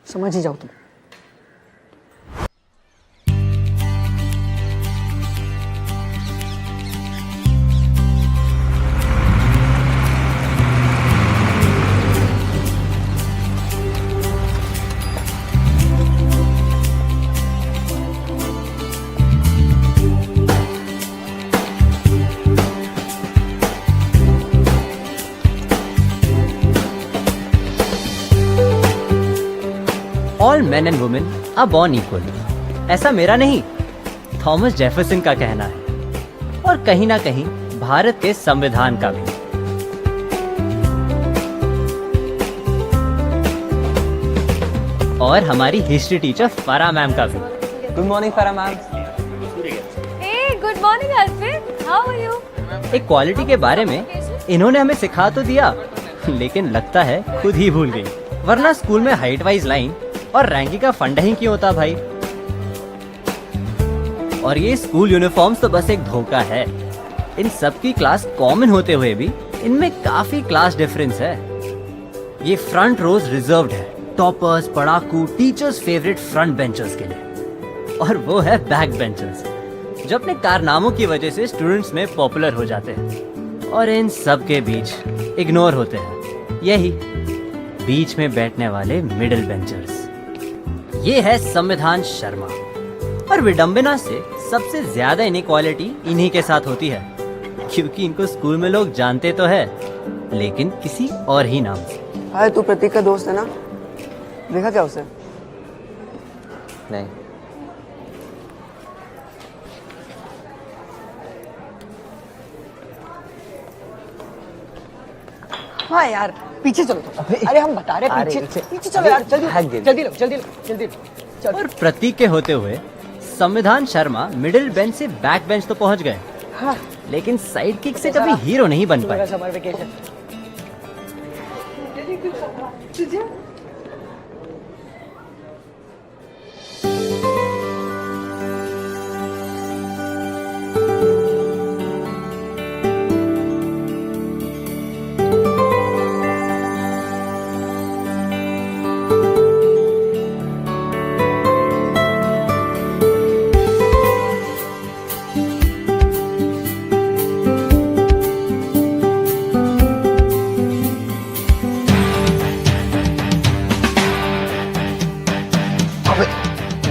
समझ ही जाओ तुम। All men and women are born equal। ऐसा मेरा नहीं, थॉमस जेफरसन का कहना है, और कहीं ना कहीं भारत के संविधान का भी। और हमारी हिस्ट्री टीचर फरा मैम का भी। गुड मॉर्निंग फरा ma'am. Hey, good morning, Alfred. How are you? Equality के बारे में इन्होंने हमें सिखा तो दिया, लेकिन लगता है खुद ही भूल गई, वरना स्कूल में हाइट वाइज लाइन और रैंकिंग का फंडा ही क्यों होता भाई। और ये स्कूल यूनिफॉर्म्स तो बस एक धोखा है। इन सब की क्लास कॉमन होते हुए भी इनमें काफी क्लास डिफरेंस है। ये फ्रंट रोज रिजर्व्ड है टॉपर्स, पढ़ाकू, टीचर्स फेवरेट फ्रंट बेंचर्स के लिए, और वो है बैक बेंचर्स जो अपने कारनामों की वजह से स्टूडेंट्स में पॉपुलर हो जाते हैं, और इन सब के बीच इग्नोर होते हैं यही बीच में बैठने वाले मिडिल बेंचर्स। ये है संविधान शर्मा, और विडंबना से सबसे ज्यादा इनइक्वालिटी इन्हीं के साथ होती है, क्योंकि इनको स्कूल में लोग जानते तो है, लेकिन किसी और ही नाम से। हाय, तू प्रतीक का दोस्त है ना? देखा क्या उसे? नहीं। हाँ यार, पीछे चलो तो। अरे हम बता रहे पीछे पीछे चलो यार, जल्दी जल्दी लो जल्दी लो जल्दी लो। और प्रतीक के होते हुए संविधान शर्मा मिडिल बेंच से बैक बेंच तो पहुंच गए, हाँ। लेकिन साइड किक से कभी हीरो नहीं बन पाए। Summer vacation.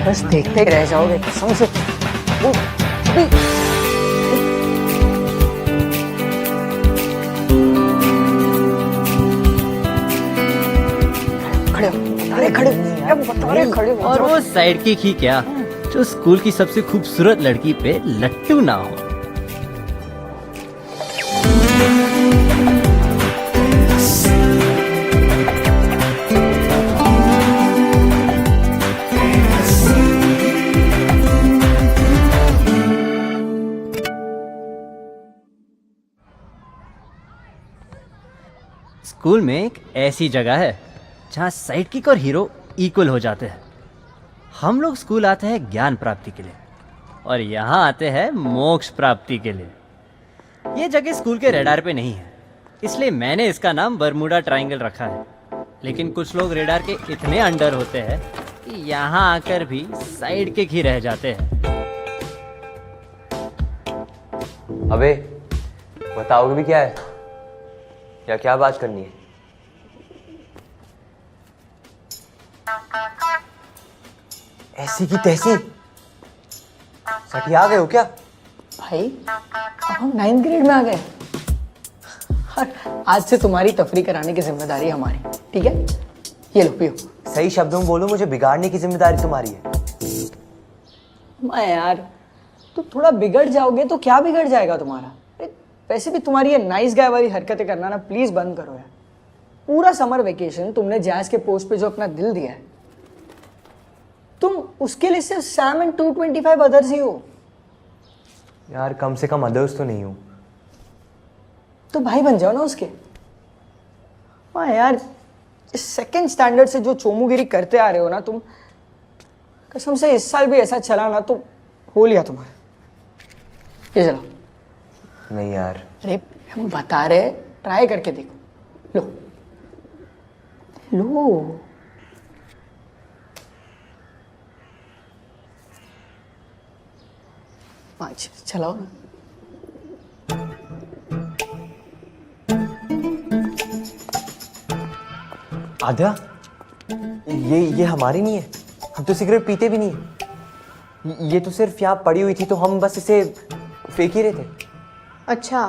बस देखते ही रह जाओगे कसम से। खड़े और वो साइड किक ही क्या जो स्कूल की सबसे खूबसूरत लड़की पे लट्टू ना हो। स्कूल में एक ऐसी जगह है जहाँ साइड किक और हीरो इक्वल हो जाते हैं। हम लोग स्कूल आते हैं ज्ञान प्राप्ति के लिए, और यहाँ आते हैं मोक्ष प्राप्ति के लिए। ये जगह स्कूल के रेडार पे नहीं है, इसलिए मैंने इसका नाम बरमूडा ट्रायंगल रखा है। लेकिन कुछ लोग रेडार के इतने अंडर होते हैं कि यहाँ आकर भी साइड किक ही रह जाते हैं। अबे बताओगे भी क्या है या क्या बात करनी है? ऐसी की तैसी सटिया गए हो क्या? भाई अब हम 9th ग्रेड में आ गए और आज से तुम्हारी तफरी कराने की जिम्मेदारी हमारी, ठीक है? ये लो पियो। सही शब्दों में बोलो, मुझे बिगाड़ने की जिम्मेदारी तुम्हारी है। मैं यार तुम थोड़ा बिगड़ जाओगे तो क्या बिगड़ जाएगा तुम्हारा? अरे वैसे भी तुम्हारी ये नाइस गाय वाली हरकतें करना ना प्लीज बंद करो यार। पूरा समर वेकेशन तुमने जैज के पोस्ट पे जो अपना दिल दिया है, तुम उसके लिए सिर्फ सैम एंड 225 अदर्स ही हो यार। कम से कम अदर्स तो नहीं हूं। तो भाई बन जाओ ना उसके। हाँ यार, इस सेकंड स्टैंडर्ड से जो चोमुगिरी करते आ रहे हो ना तुम, कसम से इस साल भी ऐसा चला ना तो हो लिया तुम्हारा। ये चलो। नहीं यार। अरे हम बता रहे, ट्राई करके देखो। लो लो। चलाओ ना। आद्या, ये हमारी नहीं है। हम तो सिगरेट पीते भी नहीं। ये तो सिर्फ यहाँ पड़ी हुई थी तो हम बस इसे फेंक ही रहे थे। अच्छा,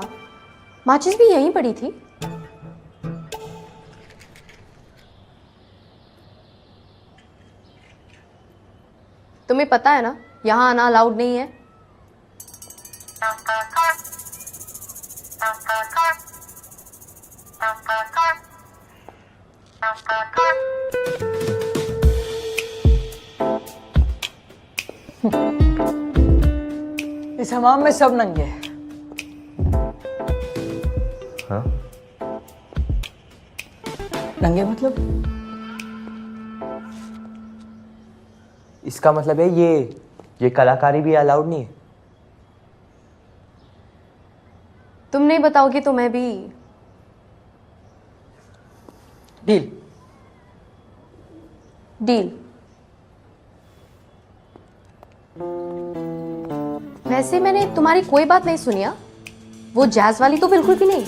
माचिस भी यहीं पड़ी थी? तुम्हें पता है ना यहाँ आना अलाउड नहीं है। इस हमाम में सब नंगे हैं। हाँ? नंगे मतलब? इसका मतलब है ये कलाकारी भी अलाउड नहीं है। तुम नहीं बताओगी तो मैं भी। डील। डील। वैसे मैंने तुम्हारी कोई बात नहीं सुनी। वो जैज वाली तो बिल्कुल भी नहीं।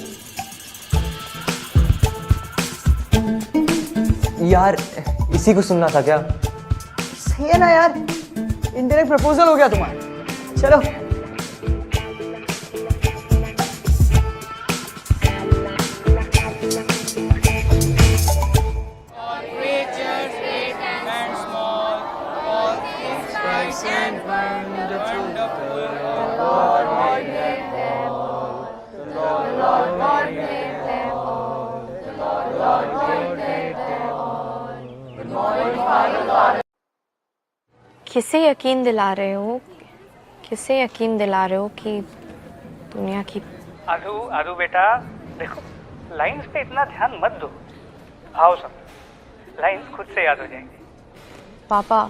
यार इसी को सुनना था क्या? सही है ना यार, इनडायरेक्ट प्रपोजल हो गया तुम्हारा। चलो। किसे यकीन दिला रहे हो? किसे यकीन दिला रहे हो कि दुनिया की। आदू आदू बेटा देखो, लाइंस पे इतना ध्यान मत दो, भाव समझो, लाइंस खुद से याद हो जाएंगी। पापा,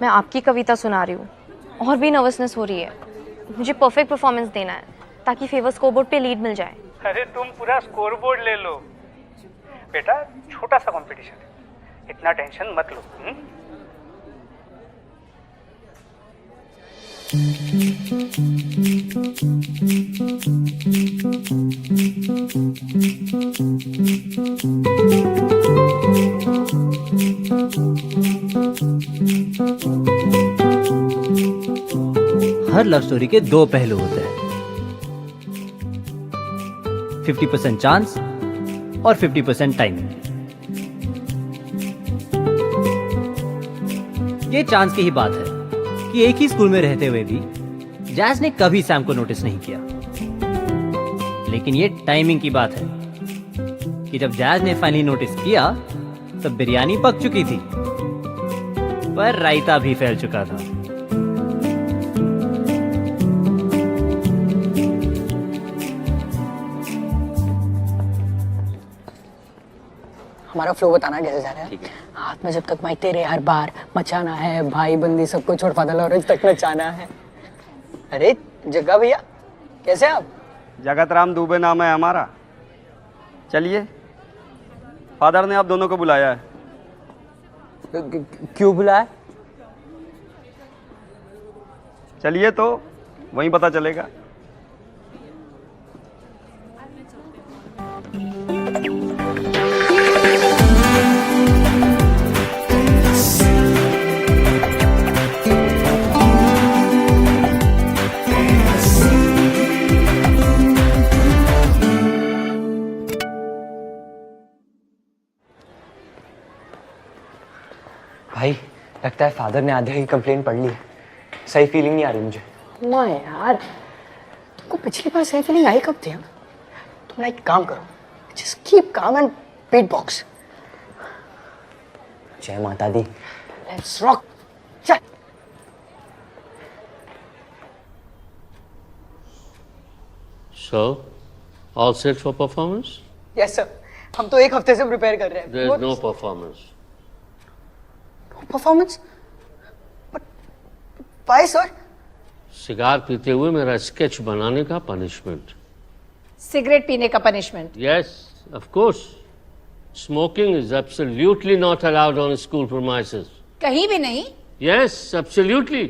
मैं आपकी कविता सुना रही हूँ और भी नर्वसनेस हो रही है। मुझे परफेक्ट परफॉर्मेंस देना है ताकि फेवर स्कोरबोर्ड पे लीड मिल जाए। अरे तुम पूरा स्कोरबोर्ड ले लो बेटा, छोटा सा कंपटीशन है, इतना टेंशन मत लो। हर लव स्टोरी के दो पहलू होते हैं, 50% चांस और 50% टाइमिंग। ये चांस की ही बात है कि एक ही स्कूल में रहते हुए भी जैज ने कभी सैम को नोटिस नहीं किया। लेकिन ये टाइमिंग की बात है कि जब जैज ने फाइनली नोटिस किया तब बिरयानी पक चुकी थी पर रायता भी फैल चुका था। हमारा फ्लो बताना कैसे जा रहा है? हाथ में जब तक मैं तेरे हर बार मचाना है, भाई बंदी सबको छोड़ फादल और तक नचाना है। अरे जग्गा भैया, कैसे आप? जगत राम दुबे नाम है हमारा। चलिए, फादर ने आप दोनों को बुलाया है। क्यों बुलाया? चलिए तो वहीं पता चलेगा। भाई लगता है फादर ने आधे की कंप्लेंट पढ़ ली है। सही फीलिंग नहीं आ रही मुझे। माँ यार, तुमको पिछली बार सही फीलिंग आई कब थी? तुम ना एक काम करो, just keep calm and beat box. जय माता दी। Let's rock. चल। So, all set for performance? Yes sir, हम तो एक हफ्ते से प्रिपेयर कर रहे हैं। There is no performance. Performance? Why sir? Cigar पीते हुए मेरा स्केच बनाने का पनिशमेंट। सिगरेट पीने का punishment. Yes, of course. Smoking is absolutely not allowed on school premises. कहीं भी नहीं। Yes, absolutely.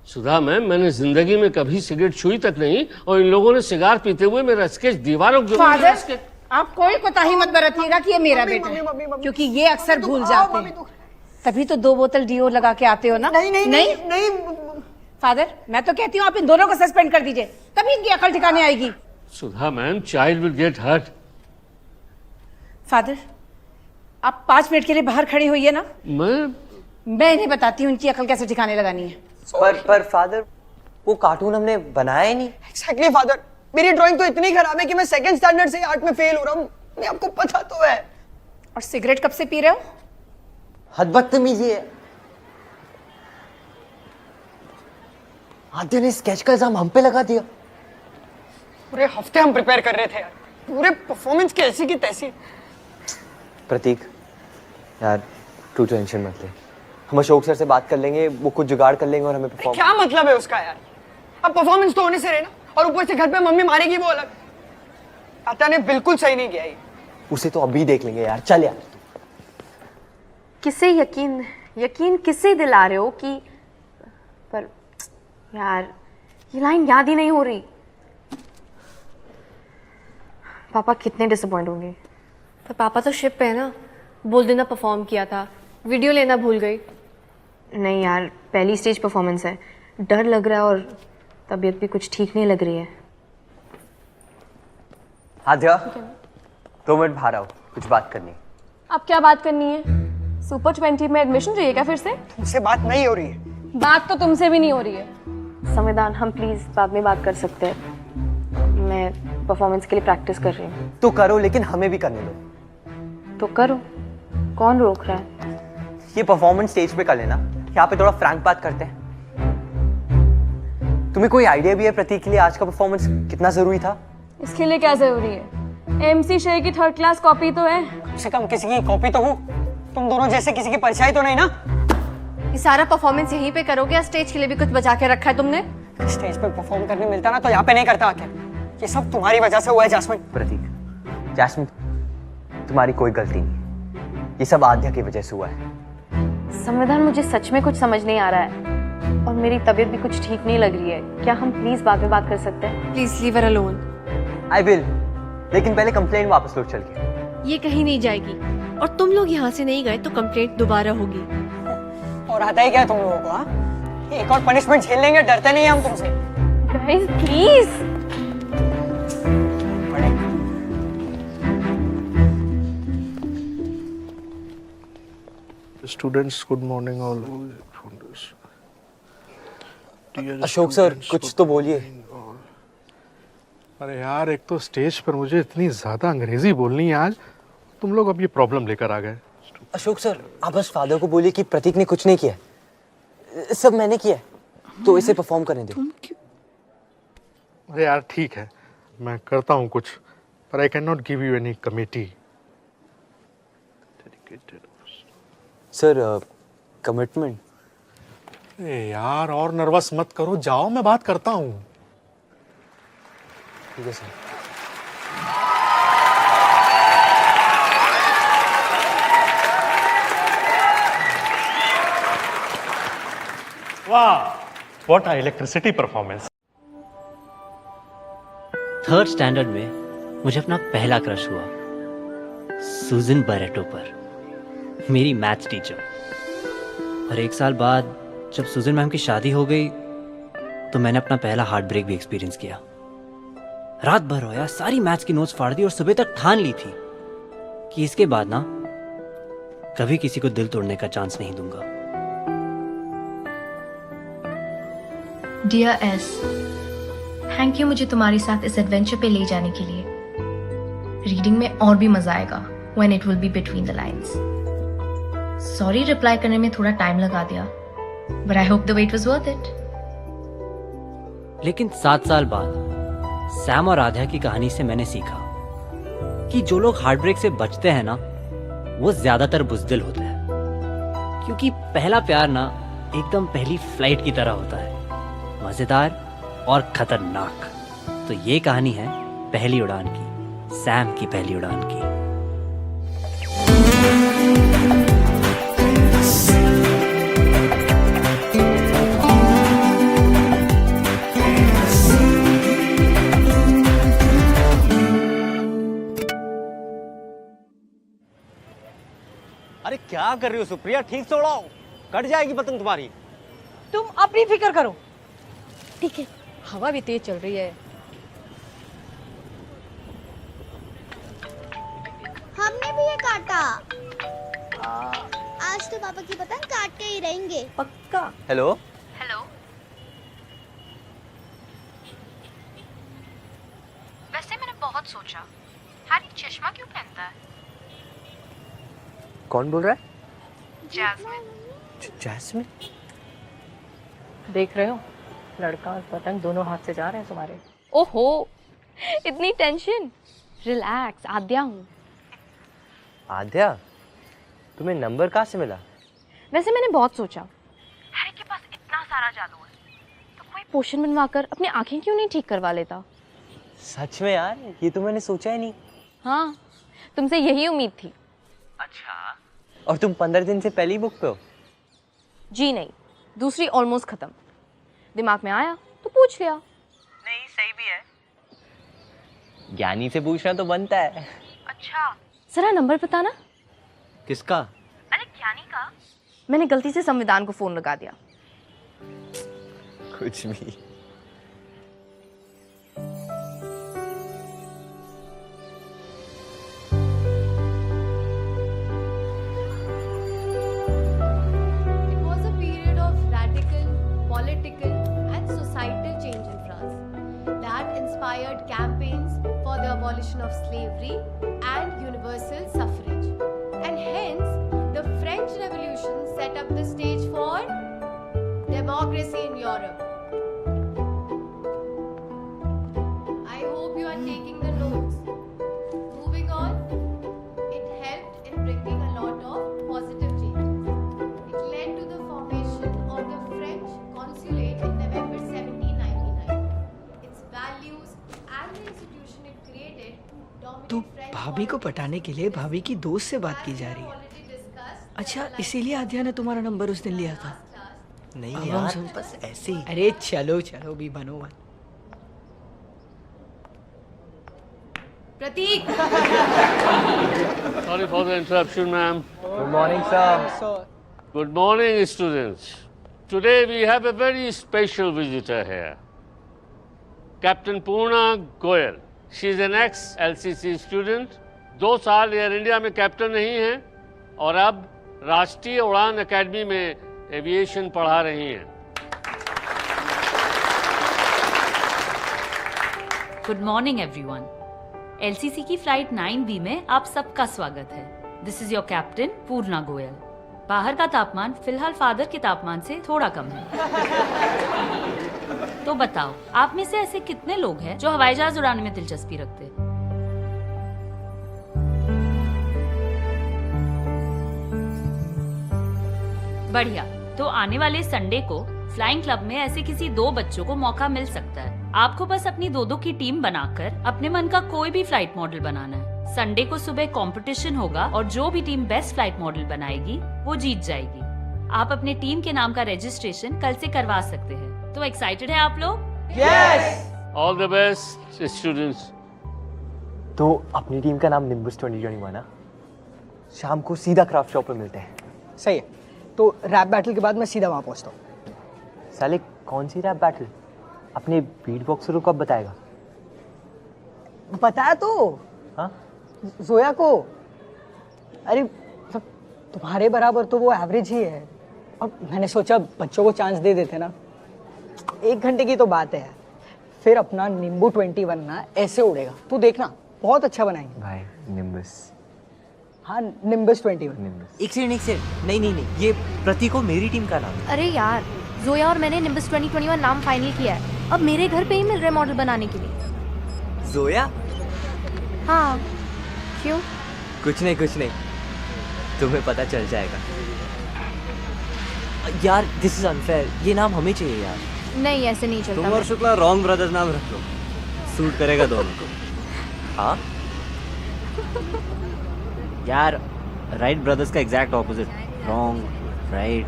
सुधा मैम, मैंने जिंदगी में कभी सिगरेट छुई तक नहीं और इन लोगों ने सिगार पीते हुए मेरा स्केच दीवारों के फादर, आप कोई कोताही मत बरतिएगा कि ये मेरा बेटा है, क्योंकि ये अक्सर भूल जाते हैं। तभी तो 2 बोतल डीओ लगा के आते हो ना। नहीं। फादर, मैं तो कहती हूँ आप इन दोनों को सस्पेंड कर दीजिए, तभी इनकी अकल ठिकाने आएगी। Sudha ma'am, child will get hurt. Father, आप 5 मिनट के लिए बाहर खड़ी हुई है ना। मैं इन्हें बताती हूँ इनकी अकल कैसे ठिकाने लगानी है। पर फादर, वो कार्टून हमने बनाया ही नहीं। एक्जैक्टली फादर, मेरी ड्राइंग तो इतनी खराब है कि मैं सेकंड स्टैंडर्ड से आर्ट में फेल हो रहा हूँ। मैं आपको पता तो है। और सिगरेट कब से पी रहे हो? हद बदतमीजी है। आद्या ने स्केच का इल्जाम हम पे लगा दिया। पूरे हफ्ते हम प्रिपेयर कर रहे थे यार, पूरे परफॉर्मेंस की ऐसी की तैसी। प्रतीक यार, तू टेंशन मत ले, हम अशोक सर से बात कर लेंगे, वो कुछ जुगाड़ कर लेंगे और हमें परफॉर्म। क्या मतलब है उसका यार? अब परफॉर्मेंस तो होने से रहे ना, और ऊपर से घर पे मम्मी मारेगी वो अलग। आत्या ने बिल्कुल सही नहीं किया ये। उसे तो अभी देख लेंगे यार, चल यार। किसे यकीन किसे दिला रहे हो कि, पर यार ये लाइन याद ही नहीं हो रही। पापा कितने डिसअपॉइंट होंगे। पर पापा तो शिप पे है ना, बोल देना परफॉर्म किया था, वीडियो लेना भूल गई। नहीं यार, पहली स्टेज परफॉर्मेंस है, डर लग रहा है और तबीयत भी कुछ ठीक नहीं लग रही है। आद्या, 2 मिनट बाहर आओ, कुछ बात करनी है। अब क्या बात करनी है? सुपर 20 में एडमिशन चाहिए क्या फिर से? तुमसे बात नहीं हो रही है। बात तो तुमसे भी नहीं हो रही है। संविधान, हम प्लीज बाद में बात कर सकते हैं। मैं परफॉर्मेंस के लिए प्रैक्टिस कर रही हूँ। तो करो, लेकिन हमें भी करने दो। तो करो, कौन रोक रहा है? ये परफॉर्मेंस स्टेज पे कर लेना, यहाँ पे थोड़ा फ्रैंक बात करते हैं। तुम्हें कोई आइडिया भी है प्रतीक के लिए आज का परफॉर्मेंस कितना जरूरी था? इसके लिए क्या जरूरी है? MC शेर की 3rd क्लास कॉपी तो है। कम से कम किसी की कॉपी तो हो। तुम दोनों जैसे किसी की परछाई तो नहीं ना। ये सारा परफॉर्मेंस यहीं पे करोगे या स्टेज के लिए भी कुछ बचा के रखा है तुमने? स्टेज पे परफॉर्म करने मिलता ना तो यहाँ पे नहीं करता आके। ये सब तुम्हारी वजह से हुआ है जैस्मिन। प्रतीक, जैस्मिन, तुम्हारी कोई गलती नहीं, ये सब आद्या की वजह से हुआ है। संविधान, मुझे सच में कुछ समझ नहीं आ रहा है और मेरी तबीयत भी कुछ ठीक नहीं लग रही है। क्या हम प्लीज बाद में बात कर सकते हैं? Please leave her alone. I will, लेकिन पहले कंप्लेंट वापस लो चल के। ये कहीं नहीं जाएगी और तुम लोग यहाँ से नहीं गए तो कंप्लेंट दोबारा होगी। और आता है क्या तुम लोगों को? हाँ, एक और पनिशमेंट झेल लेंगे, डरते नहीं हम तुमसे। Guys please. Students, good morning all. Ashok sir, कुछ तो बोलिए। अरे यार, एक तो स्टेज पर मुझे इतनी ज्यादा अंग्रेजी बोलनी है आज, तुम लोग अब ये प्रॉब्लम लेकर आ गए। अशोक सर, आप बस फादर को बोलिए कि प्रतीक ने कुछ नहीं किया, सब मैंने किया, तो इसे परफॉर्म करने दो। अरे यार ठीक है, मैं करता हूँ कुछ, पर I can not give you any committee. Sir, commitment. यार और नर्वस मत करो, जाओ मैं बात करता हूँ। ठीक है सर। वाह, what a electricity performance. 3rd standard में मुझे अपना पहला क्रश हुआ, सुजन बरेटो पर, मेरी मैथ्स टीचर। और 1 साल बाद जब सुजन मैम की शादी हो गई तो मैंने अपना पहला हार्ट ब्रेक भी एक्सपीरियंस किया। रात भर रोया, सारी मैथ्स की नोट्स फाड़ दी और सुबह तक ठान ली थी कि इसके बाद ना कभी किसी को दिल तोड़ने का चांस नहीं दूंगा। डियर एस, थैंक यू मुझे तुम्हारे साथ इस एडवेंचर पे ले जाने के लिए। रीडिंग में और भी मजा आएगा when it will be between the lines. Sorry reply करने में थोड़ा टाइम लगा दिया, but I hope the wait was worth it. लेकिन 7 साल बाद सैम और राधा की कहानी से मैंने सीखा कि जो लोग हार्ट ब्रेक से बचते हैं ना, वो ज्यादातर बुज़दिल होते हैं, क्योंकि पहला प्यार ना एकदम पहली फ्लाइट की तरह होता है, मजेदार और खतरनाक। तो ये कहानी है पहली उड़ान की, सैम की पहली उड़ान की। अरे क्या कर रही हो सुप्रिया, ठीक से उड़ाओ, कट जाएगी पतंग तुम्हारी। तुम अपनी फिक्र करो, ठीक है? हवा भी तेज चल रही है। हमने भी ये काटा। आज तो पापा की पतंग काट के ही रहेंगे। पक्का। हेलो हेलो, वैसे मैंने बहुत सोचा, हैरी चश्मा क्यों पहनता है? कौन बोल रहा है? जैस्मिन। जैस्मिन? देख रहे हो, लड़का और पतंग दोनों हाथ से जा रहे हैं तुम्हारे। ओहो, इतनी टेंशन। रिलैक्स, आद्या हूँ। आद्या, तुम्हें नंबर कहाँ से मिला? वैसे मैंने बहुत सोचा, हैरी के पास इतना सारा जादू है, तो कोई पोशन बनवाकर अपनी आंखें क्यों नहीं ठीक करवा लेता? सच में यार, ये तो मैंने सोचा ही नहीं। हाँ, तुमसे यही उम्मीद थी। अच्छा, और तुम 15 दिन से पहले ही बुक पे हो? जी नहीं, दूसरी ऑलमोस्ट खत्म। दिमाग में आया तो पूछ लिया। नहीं, सही भी है। ज्ञानी से पूछना तो बनता है। अच्छा, जरा नंबर बताना। किसका? अरे ज्ञानी का। मैंने गलती से संविधान को फोन लगा दिया। कुछ भी। It was a period of radical political and societal change in France that inspired campaigns for the abolition of slavery and universal suffrage. And hence, the French Revolution set up the stage for democracy in Europe. I hope you are taking the notes. Moving on, it helped in bringing a lot of positive changes. It led to the formation of the French consulate in November 1799. Its values and the institution it created तो dominate French भाभी को पटाने के लिए भाभी की दोस्त से बात की जा रही है। अच्छा, इसीलिए आद्या ने तुम्हारा नंबर उस दिन लिया था? नहीं यार, बस ऐसे ही। अरे चलो चलो भी बनो मत। Pratik! Sorry for the interruption, ma'am. Good morning, sir. Good morning, students. Today we have a very special visitor here. Captain Poorna Goyal. She is an ex-LCC student. 2 साल एयर इंडिया में कैप्टन रही हैं और अब राष्ट्रीय उड़ान academy में aviation पढ़ा रही हैं। Good morning everyone. एलसीसी की फ्लाइट 9B में आप सबका स्वागत है। दिस इज योर कैप्टन पूर्णा गोयल। बाहर का तापमान फिलहाल फादर के तापमान से थोड़ा कम है। तो बताओ, आप में से ऐसे कितने लोग हैं जो हवाई जहाज उड़ाने में दिलचस्पी रखते हैं? बढ़िया। तो आने वाले संडे को फ्लाइंग क्लब में ऐसे किसी 2 बच्चों को मौका मिल सकता है। आपको बस अपनी 2-2 की टीम बनाकर अपने मन का कोई भी फ्लाइट मॉडल बनाना है। संडे को सुबह कंपटीशन होगा और जो भी टीम बेस्ट फ्लाइट मॉडल बनाएगी वो जीत जाएगी। आप अपने टीम के नाम का रजिस्ट्रेशन कल से करवा सकते हैं। तो एक्साइटेड है आप लोग? Yes. All the best students. तो अपनी टीम का नाम निम्बस 2021 है। शाम को सीधा क्राफ्ट शॉप पे मिलते हैं। सही है। तो रैप बैटल के बाद मैं सीधा वहाँ पहुँचता हूँ। साले कौन सी रैप बैटल? अपने बीट बॉक्सरों को अब बताएगा? बताया तो। हाँ? जोया को। अरे तुम्हारे बराबर तो वो एवरेज ही है, और मैंने सोचा बच्चों को चांस दे देते ना। 1 घंटे की तो बात है यार, फिर अपना नींबू 21 ना ऐसे उड़ेगा, तू देखना बहुत अच्छा बनाएंगे भाई निम्बस। हाँ निम्बस 21। एक सेकंड नहीं, ये प्रतीक और मेरी टीम का नाम है। अरे यार, जोया और मैंने निम्बस 2021 नाम फाइनल किया है। अब मेरे घर पे ही मिल रहे मॉडल बनाने के लिए। जोया? हाँ, क्यों? कुछ नहीं, तुम्हें पता चल जाएगा। यार दिस इज अनफेयर, ये नाम हमें चाहिए यार। नहीं, ऐसे नहीं चलता। तुम और शुक्ला रॉन्ग ब्रदर्स नाम रख लो, सूट करेगा दोनों को। हाँ यार राइट ब्रदर्स का एग्जैक्ट ऑपोजिट, रॉन्ग राइट।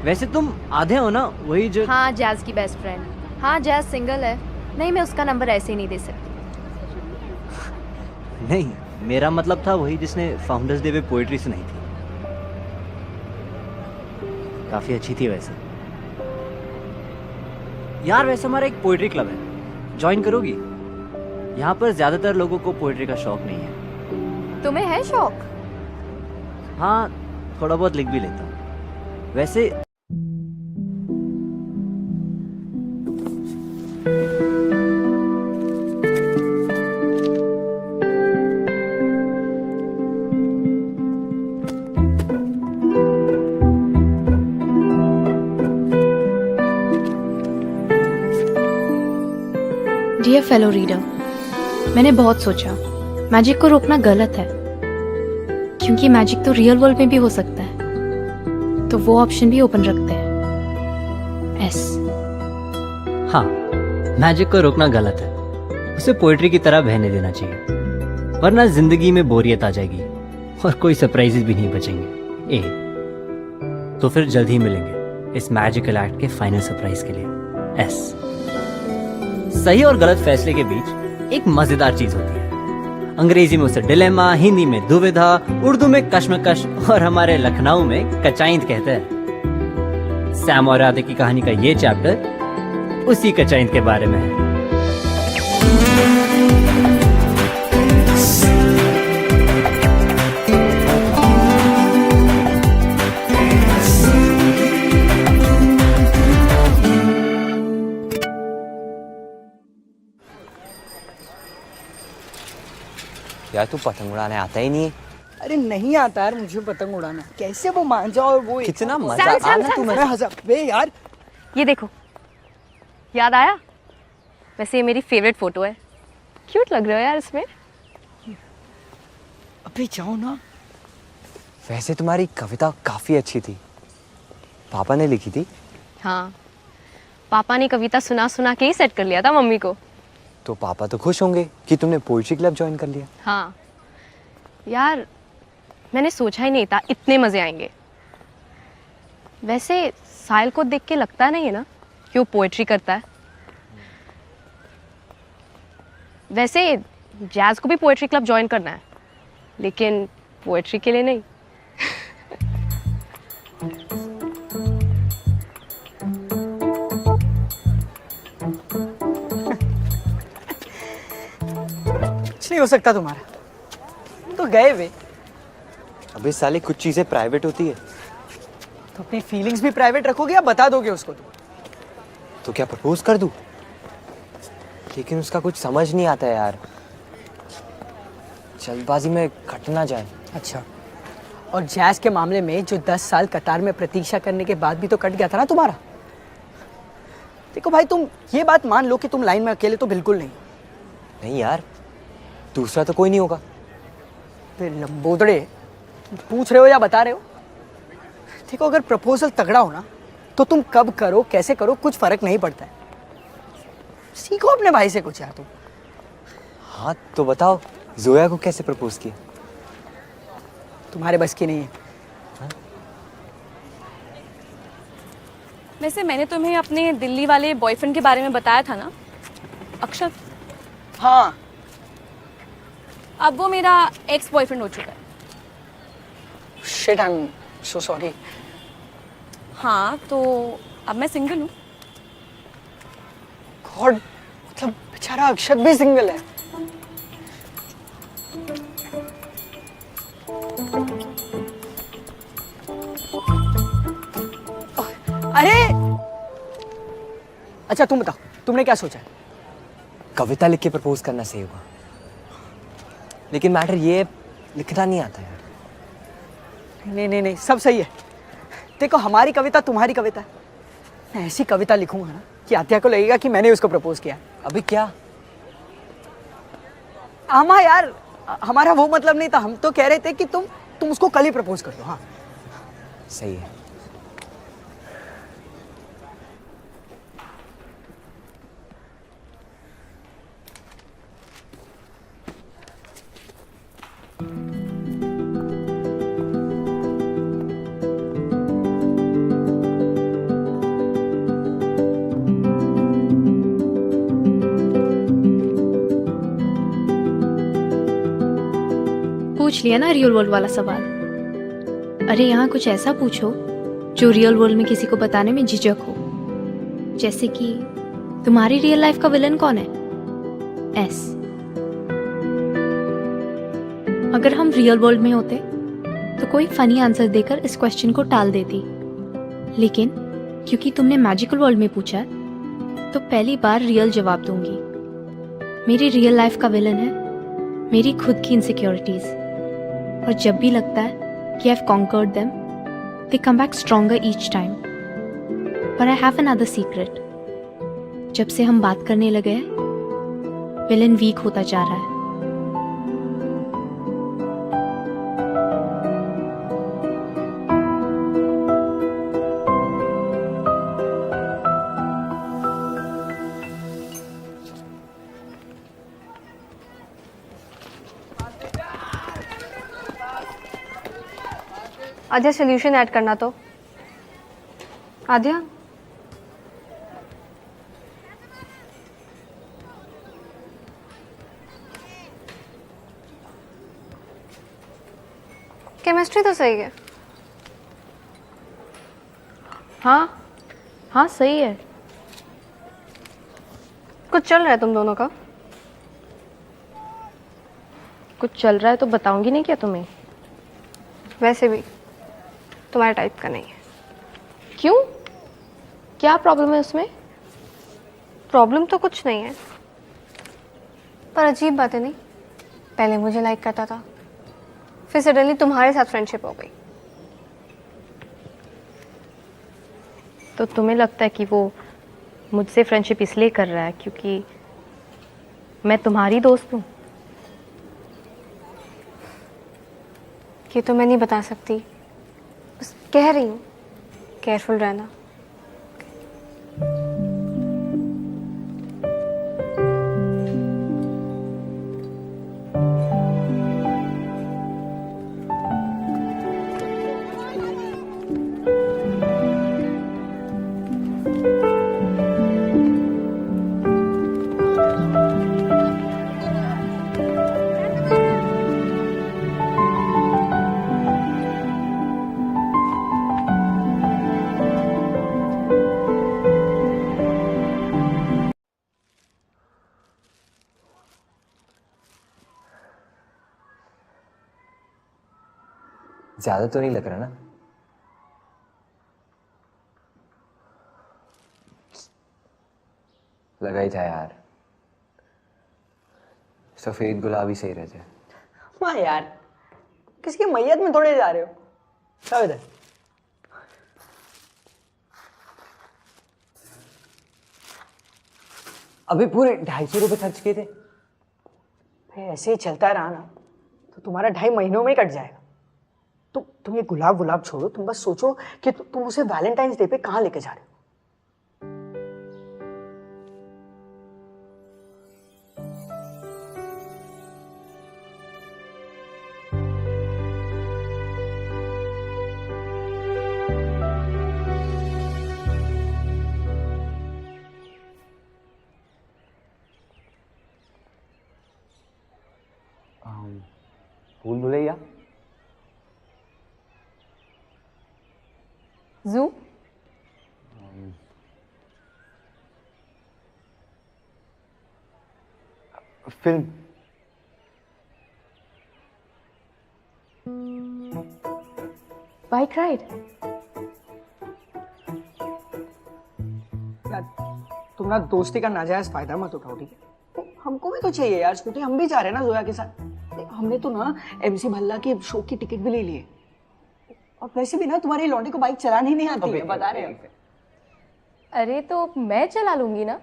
वैसे तुम आधे हो ना, वही जो। हाँ, जैज की बेस्ट फ्रेंड। हाँ, जैज सिंगल है। नहीं, मैं उसका नंबर ऐसे ही नहीं दे सकती। नहीं, मेरा मतलब था वही जिसने फाउंडर्स डे पे पोएट्री सुनाई थी। काफी अच्छी थी वैसे। यार वैसे हमारा एक पोएट्री क्लब है, ज्वाइन करोगी? यहाँ पर ज्यादातर लोगों को पोएट्री का शौक नहीं है। तुम्हें है शौक? हाँ, थोड़ा बहुत लिख भी लेता हूँ वैसे। डियर फेलो रीडर, मैंने बहुत सोचा, मैजिक को रोकना गलत है, क्योंकि मैजिक तो रियल वर्ल्ड में भी हो सकता है। तो वो ऑप्शन भी ओपन रखते हैं, एस। हाँ, मैजिक को रोकना गलत है, उसे पोएट्री की तरह बहने देना चाहिए, वरना जिंदगी में बोरियत आ जाएगी और कोई सरप्राइजेस भी नहीं बचेंगे। ए, तो फिर जल्द ही मिलेंगे इस मैजिकल एक्ट के फाइनल सरप्राइज के लिए। एस। सही और गलत फैसले के बीच एक मजेदार चीज होती है। अंग्रेजी में उसे डिलेमा, हिंदी में दुविधा, उर्दू में कश्मकश और हमारे लखनऊ में कचाइंद कहते हैं। सैम और राधे की कहानी का ये चैप्टर उसी कचाइंद के बारे में है। यार तू पतंग उड़ाने आता ही नहीं है। अरे नहीं आता यार मुझे पतंग उड़ाना, कैसे वो मान जाओ और वो कितना मजा आना तू। मैं हंसा बे यार। ये देखो, याद आया? वैसे ये मेरी फेवरेट फोटो है। क्यूट लग रहे हो यार इसमें। अबे जाओ ना। वैसे तुम्हारी कविता काफी अच्छी थी, पापा ने लिखी थी? हाँ, पापा ने कविता सुना सुना के ही सेट कर लिया था मम्मी को। तो पापा तो खुश होंगे कि तुमने पोएट्री क्लब ज्वाइन कर लिया। हाँ यार, मैंने सोचा ही नहीं था इतने मजे आएंगे। वैसे साहिल को देख के लगता नहीं है ना कि वो पोएट्री करता है। वैसे जैज को भी पोएट्री क्लब ज्वाइन करना है, लेकिन पोएट्री के लिए नहीं। कुछ नहीं हो सकता तुम्हारा, तो गए वे। अबे साले कुछ चीजें प्राइवेट होती है। तो अपनी फीलिंग्स भी प्राइवेट रखोगे या बता दोगे उसको? तो क्या प्रपोज कर दूं? लेकिन उसका कुछ समझ नहीं आता है यार, जल्दबाजी में कट ना जाए। अच्छा, और जैज के मामले में जो 10 साल कतार में प्रतीक्षा करने के बाद भी तो कट गया था ना तुम्हारा। देखो भाई, तुम ये बात मान लो कि तुम लाइन में अकेले तो बिल्कुल नहीं। नहीं यार, दूसरा तो कोई नहीं होगा। फिर लंबोदड़े, पूछ रहे हो या बता रहे हो? देखो, अगर प्रपोजल तगड़ा हो ना तो तुम कब करो कैसे करो कुछ फर्क नहीं पड़ता है। सीखो अपने भाई से कुछ यार तुम। हाँ तो बताओ, जोया को कैसे प्रपोज किया? तुम्हारे बस की नहीं है। वैसे मैंने तुम्हें अपने दिल्ली वाले बॉयफ्रेंड के बारे में बताया था ना, अक्षत। हाँ, अब वो मेरा एक्स बॉयफ्रेंड हो चुका है। Shit, I am so sorry. हाँ, तो अब मैं सिंगल हूँ। गॉड, मतलब बेचारा अक्षत भी सिंगल है। अरे अच्छा तुम बताओ, तुमने क्या सोचा है? कविता लिख के प्रपोज करना सही होगा, लेकिन मैटर ये लिखना नहीं आता यार। नहीं नहीं नहीं, सब सही है। देखो हमारी कविता तुम्हारी कविता है। मैं ऐसी कविता लिखूंगा ना कि आत्या को लगेगा कि मैंने उसको प्रपोज किया। अभी क्या? आमा यार, हमारा वो मतलब नहीं था। हम तो कह रहे थे कि तुम उसको कल ही प्रपोज कर दो। हाँ सही है। पूछ लिया ना रियल वर्ल्ड वाला सवाल। अरे यहाँ कुछ ऐसा पूछो जो रियल वर्ल्ड में किसी को बताने में झिझक हो। जैसे कि तुम्हारी रियल लाइफ का विलन कौन है? एस। अगर हम रियल वर्ल्ड में होते तो कोई फनी आंसर देकर इस क्वेश्चन को टाल देती, लेकिन क्योंकि तुमने मैजिकल वर्ल्ड में पूछा है तो पहली बार रियल जवाब दूंगी। मेरी रियल लाइफ का विलन है मेरी खुद की इनसिक्योरिटीज, और जब भी लगता है कि I've conquered them, they come back stronger each time. But I have another secret. जब से हम बात करने लगे हैं, विलन वीक होता जा रहा है। आद्या सोल्यूशन ऐड करना तो। आद्या केमिस्ट्री तो सही है। हाँ हाँ सही है। कुछ चल रहा है तुम दोनों का? कुछ चल रहा है तो बताऊंगी नहीं क्या तुम्हें? वैसे भी तुम्हारे टाइप का नहीं है। क्यों? क्या प्रॉब्लम है उसमें? प्रॉब्लम तो कुछ नहीं है, पर अजीब बात है नहीं। पहले मुझे लाइक करता था, फिर सडनली तुम्हारे साथ फ्रेंडशिप हो गई। तो तुम्हें लगता है कि वो मुझसे फ्रेंडशिप इसलिए कर रहा है क्योंकि मैं तुम्हारी दोस्त हूँ? ये तो मैं नहीं बता सकती, बस कह रही हूँ केयरफुल रहना। ज्यादा तो नहीं लग रहा ना? लगा ही था यार, सफेद गुलाबी सही रहते हैं। वाह यार, किसकी मैयत में थोड़े जा रहे हो? क्या इधर? अभी पूरे 250 रुपए खर्च किए थे। भाई ऐसे ही चलता रहा ना तो तुम्हारा 2.5 महीनों में ही कट जाएगा। तुम ये गुलाब गुलाब छोड़ो, तुम बस सोचो कि तुम उसे वैलेंटाइंस डे पे कहाँ लेके जा रहे हो। भूल भुलैया, जू, फिल्म, बाइक राइड, तुम ना दोस्ती का नाजायज फायदा मत उठाओ, ठीक है? हमको भी तो चाहिए यार स्कूटी, हम भी जा रहे हैं ना जोया के साथ। हमने तो ना MC भल्ला के शो की टिकट भी ले लिए, और वैसे भी ना तुम्हारी लौंडी को बाइक चलानी नहीं आती है, बता रहे हैं। अरे तो मैं चला लूंगी ना।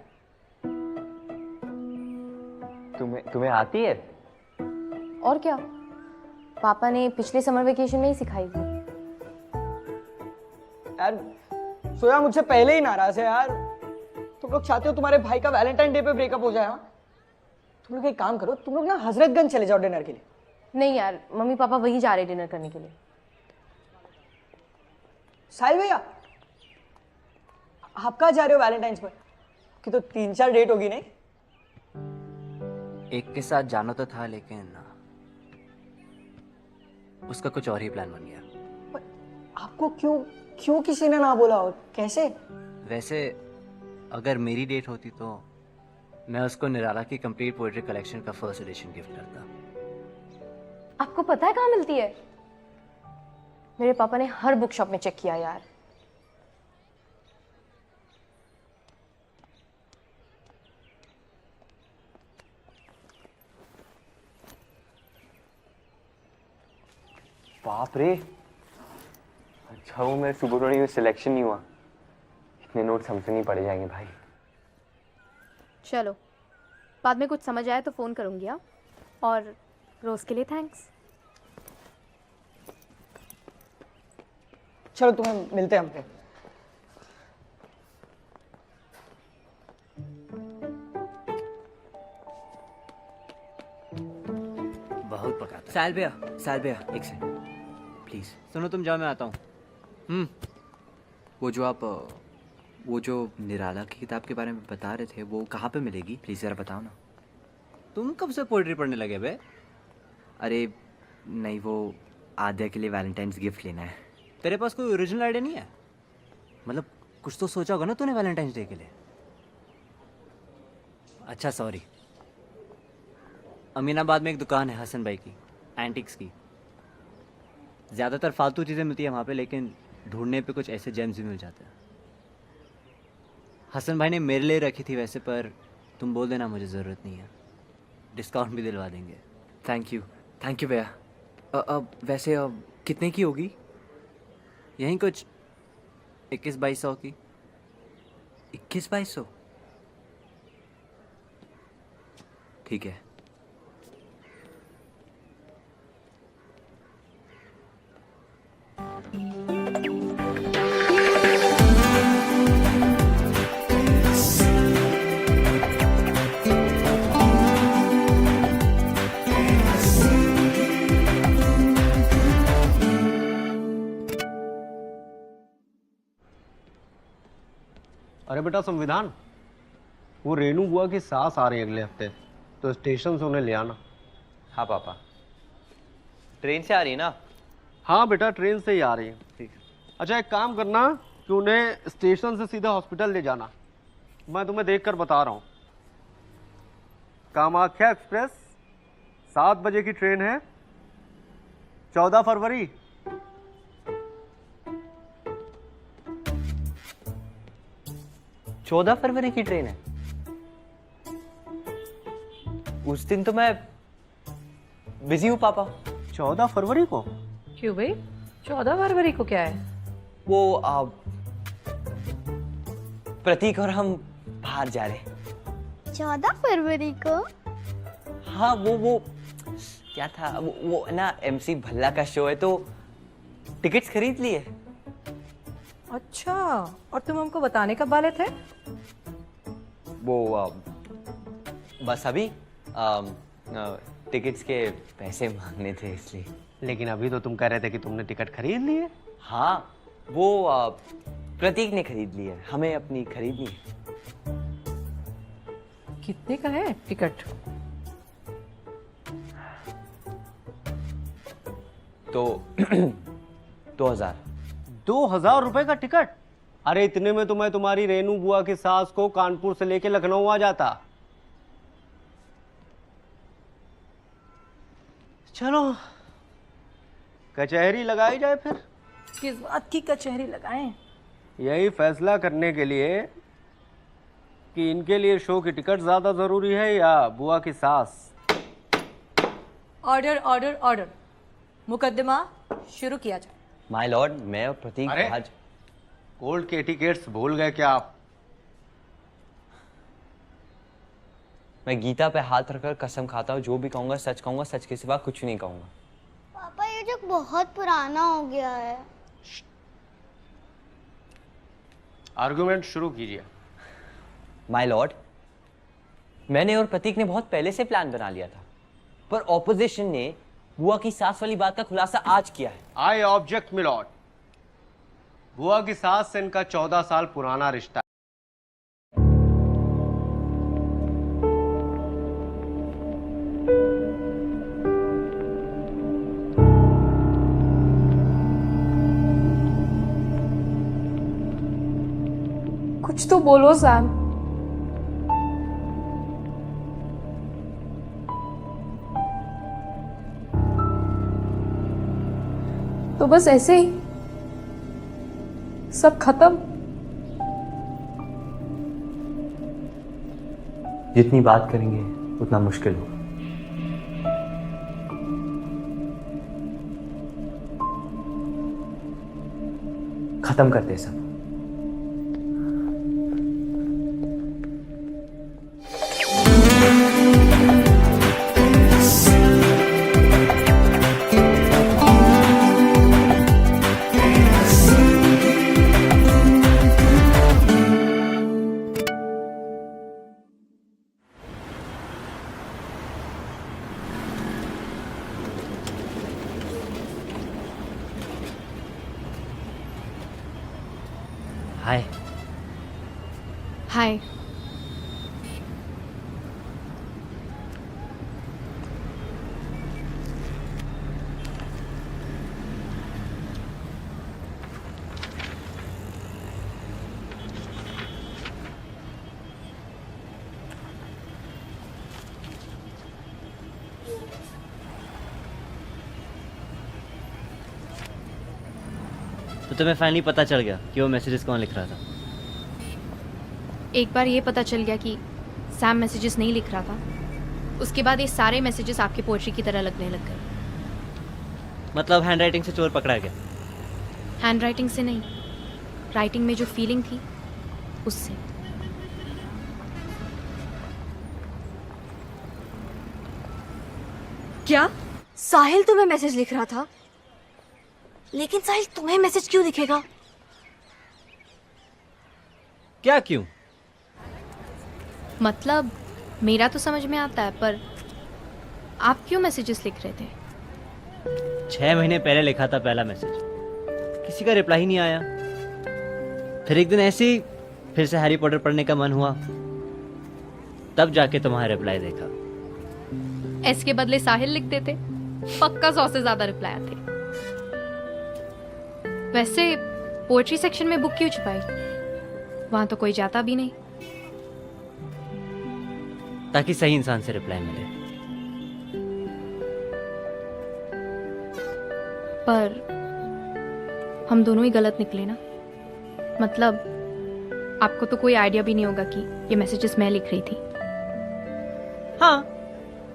तुम्हें आती है? और क्या, पापा ने पिछले समर वेकेशन में ही सिखाई थी। यार सोया मुझसे पहले ही नाराज है यार। तुम लोग चाहते हो तुम्हारे भाई का वैलेंटाइन डे पे ब्रेकअप हो जाए? हाँ, तुम लोग एक काम करो, तुम लोग ना हजरतगंज चले जाओ डिनर के लिए। नहीं यार, मम्मी पापा वही जा रहे डिनर करने के लिए। साहिल भैया, आप कहाँ जा रहे हो वैलेंटाइंस पर? कि तो 3-4 डेट होगी नहीं? एक के साथ जाना तो था, लेकिन उसका कुछ और ही प्लान बन गया। आपको क्यों किसी ने ना बोला? और कैसे? वैसे अगर मेरी डेट होती तो मैं उसको निराला की कंप्लीट पोएट्री कलेक्शन का फर्स्ट एडिशन गिफ्ट करता। आपको पता है कहाँ मिलती है? मेरे पापा ने हर बुक शॉप में चेक किया यार। बाप रे, अच्छा वो मेरे सुबह में सिलेक्शन नहीं हुआ। इतने नोट्स हमसे नहीं पढ़े जाएंगे भाई। चलो, बाद में कुछ समझ आया तो फ़ोन करूँगी। हाँ, और रोज़ के लिए थैंक्स। चलो तुम्हें मिलते हैं हम पे। बहुत पका था। साहिल भैया एक सेकंड प्लीज सुनो। तुम जाओ, मैं आता हूँ। वो जो निराला की किताब के बारे में बता रहे थे, वो कहाँ पे मिलेगी? प्लीज जरा बताओ ना। तुम कब से पोएट्री पढ़ने लगे बे? अरे नहीं, वो आद्या के लिए वैलेंटाइंस गिफ्ट लेना है। तेरे पास कोई ओरिजिनल आइडिया नहीं है? मतलब कुछ तो सोचा होगा ना तूने वैलेंटाइंस डे के लिए। अच्छा सॉरी, अमीनाबाद में एक दुकान है हसन भाई की, एंटिक्स की। ज़्यादातर फालतू चीज़ें मिलती है वहाँ पे, लेकिन ढूंढने पे कुछ ऐसे जेम्स भी मिल जाते हैं। हसन भाई ने मेरे लिए रखी थी वैसे, पर तुम बोल देना मुझे ज़रूरत नहीं है, डिस्काउंट भी दिलवा देंगे। थैंक यू भैया। वैसे कितने की होगी? यहीं कुछ 21-2200 की। 21-2200? ठीक है। अरे बेटा संविधान, वो रेनू बुआ की सास आ रही है अगले हफ्ते, तो स्टेशन से उन्हें ले आना। हाँ पापा। ट्रेन से आ रही है ना? हाँ बेटा, ट्रेन से ही आ रही है। ठीक है। अच्छा एक काम करना कि उन्हें स्टेशन से सीधा हॉस्पिटल ले जाना। मैं तुम्हें देखकर बता रहा हूँ। कामाख्या एक्सप्रेस 7 बजे की ट्रेन है, 14 फरवरी। 14 फरवरी की ट्रेन है? उस दिन तो मैं बिजी हूँ पापा। 14 फरवरी को? क्यों भाई, 14 फरवरी को क्या है? वो प्रतीक और हम बाहर जा रहे हैं। 14 फरवरी को? हाँ वो क्या था, वो ना MC भल्ला का शो है, तो टिकट्स खरीद लिए। अच्छा, और तुम हमको बताने कब वाले थे? वो बस अभी टिकट्स के पैसे मांगने थे इसलिए। लेकिन अभी तो तुम कह रहे थे कि तुमने टिकट खरीद ली है। हाँ, वो प्रतीक ने खरीद ली है, हमें अपनी खरीदनी है। कितने का है टिकट? तो 2000। 2000 रुपए का टिकट? अरे इतने में तो मैं तुम्हारी रेनू बुआ की सास को कानपुर से लेके लखनऊ आ जाता। चलो कचहरी लगाई जाए फिर। किस बात की कचहरी लगाएं? यही फैसला करने के लिए कि इनके लिए शो की टिकट ज़्यादा ज़रूरी है या बुआ की सास? ऑर्डर ऑर्डर ऑर्डर, मुकदमा शुरू किया जाए। माय लॉर्ड, मैं और प्रतीक अरे आज कोर्ट के एटिकेट्स भूल गए क्या आप? मैं गीता पे हाथ रखकर कसम खाता हूँ, जो भी कहूँगा, सच के सिवा कुछ नहीं कहूँगा। पापा ये जोक बहुत पुराना हो गया है। आर्गुमेंट शुरू कीजिए। माय लॉर्ड, मैंने और प्रतीक ने बहुत पहले से प्लान बना लिया था, पर ऑपोजिशन ने बुआ की सास वाली बात का खुलासा आज किया है। I object milord. बुआ की सास से इनका 14 साल पुराना रिश्ता है। कुछ तो बोलो सैम। तो बस ऐसे ही सब खत्म। जितनी बात करेंगे उतना मुश्किल होगा। खत्म करते हैं सब। हाय। हाय। तो तुम्हें फाइनली पता चल गया कि वो मैसेजेस कौन लिख रहा था? एक बार ये पता चल गया कि सैम मैसेजेस नहीं लिख रहा था, उसके बाद ये सारे मैसेजेस आपकी पोएट्री की तरह लगने लग गए। मतलब हैंडराइटिंग से चोर पकड़ा गया? हैंडराइटिंग से नहीं, राइटिंग में जो फीलिंग थी उससे। क्या साहिल तुम्हें मैसेज लिख रहा था? लेकिन साहिल तुम्हें मैसेज क्यों लिखेगा? क्या क्यों? मतलब मेरा तो समझ में आता है, पर आप क्यों मैसेजेस लिख रहे थे? 6 महीने पहले लिखा था पहला मैसेज, किसी का रिप्लाई ही नहीं आया। फिर एक दिन ऐसे ही फिर से हैरी पॉटर पढ़ने का मन हुआ, तब जाके तुम्हारा रिप्लाई देखा। एस के बदले साहिल लिख देते, पक्का 100 से ज्यादा रिप्लाई आते। वैसे पोएट्री सेक्शन में बुक क्यों छुपाई? वहां तो कोई जाता भी नहीं। ताकि सही इंसान से रिप्लाई मिले। पर हम दोनों ही गलत निकले ना। मतलब आपको तो कोई आइडिया भी नहीं होगा कि ये मैसेजेस मैं लिख रही थी। हाँ,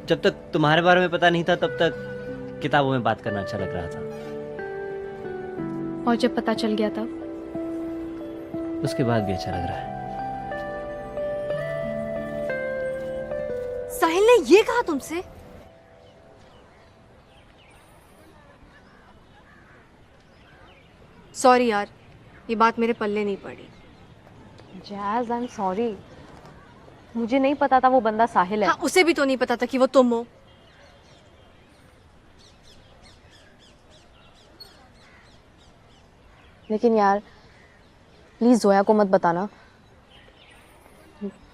जब तक तुम्हारे बारे में पता नहीं था तब तक किताबों में बात करना अच्छा लग रहा था, और जब पता चल गया तब? उसके बाद भी अच्छा लग रहा है। साहिल ने ये कहा तुमसे? सॉरी यार, ये बात मेरे पल्ले नहीं पड़ी। जैज़, आई एम सॉरी, मुझे नहीं पता था वो बंदा साहिल है। हाँ, उसे भी तो नहीं पता था कि वो तुम हो। लेकिन यार प्लीज जोया को मत बताना,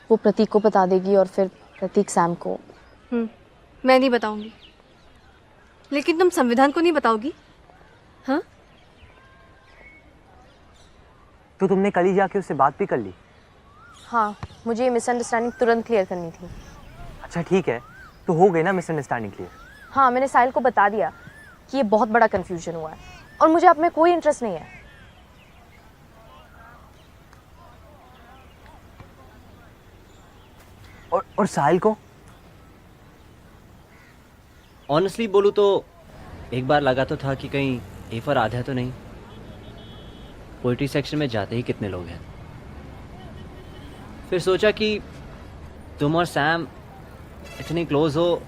वो प्रतीक को बता देगी और फिर प्रतीक सैम को। मैं नहीं बताऊंगी, लेकिन तुम संविधान को नहीं बताओगी? हाँ, तो तुमने कल ही जाके उससे बात भी कर ली? हाँ, मुझे ये मिसअंडरस्टैंडिंग तुरंत क्लियर करनी थी। अच्छा ठीक है, तो हो गई ना मिसअंडरस्टैंडिंग क्लियर? हाँ, मैंने साहिल को बता दिया कि ये बहुत बड़ा कंफ्यूजन हुआ है और मुझे अब में कोई इंटरेस्ट नहीं है। और साहिल को? ऑनेस्टली बोलूँ तो एक बार लगा तो था कि कहीं ए फॉर आधा तो नहीं। पोइट्री सेक्शन में जाते ही कितने लोग हैं। फिर सोचा कि तुम और सैम इतने क्लोज हो,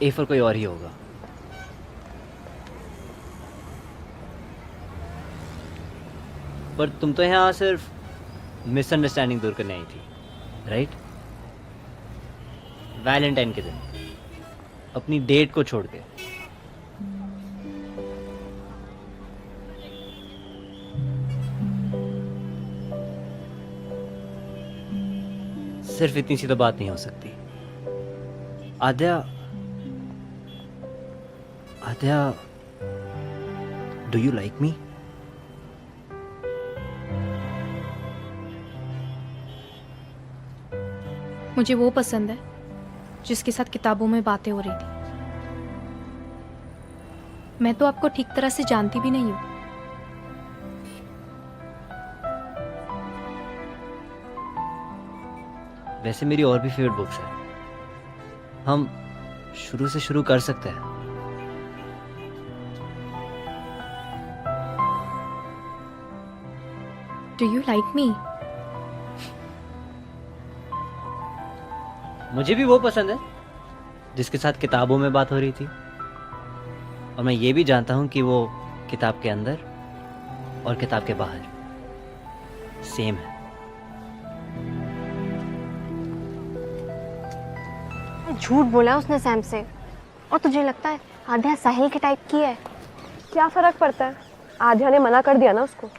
ए फॉर कोई और ही होगा। पर तुम तो यहाँ सिर्फ मिसअंडरस्टैंडिंग दूर करने आई थी, राइट? वैलेंटाइन के दिन अपनी डेट को छोड़ के। सिर्फ इतनी सी तो बात नहीं हो सकती। आद्या, आद्या, डू यू लाइक मी? मुझे वो पसंद है जिसके साथ किताबों में बातें हो रही थी। मैं तो आपको ठीक तरह से जानती भी नहीं हूं। वैसे मेरी और भी फेवरेट बुक्स है, हम शुरू से शुरू कर सकते हैं। Do you like me? मुझे भी वो पसंद है जिसके साथ किताबों में बात हो रही थी, और मैं ये भी जानता हूं कि वो किताब के अंदर और किताब के बाहर सेम है। झूठ बोला उसने सैम से। और तुझे लगता है आध्या साहिल के टाइप की है? क्या फर्क पड़ता है, आध्या ने मना कर दिया ना उसको।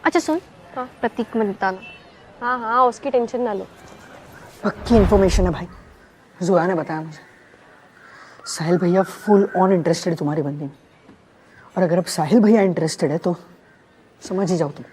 अच्छा सुन, हाँ प्रतीक को मत बताना। हाँ हाँ, उसकी टेंशन ना लो। पक्की इन्फॉर्मेशन है भाई, जुआ ने बताया मुझे। साहिल भैया फुल ऑन इंटरेस्टेड है तुम्हारी बंदी में, और अगर अब साहिल भैया इंटरेस्टेड है तो समझ ही जाओ तुम।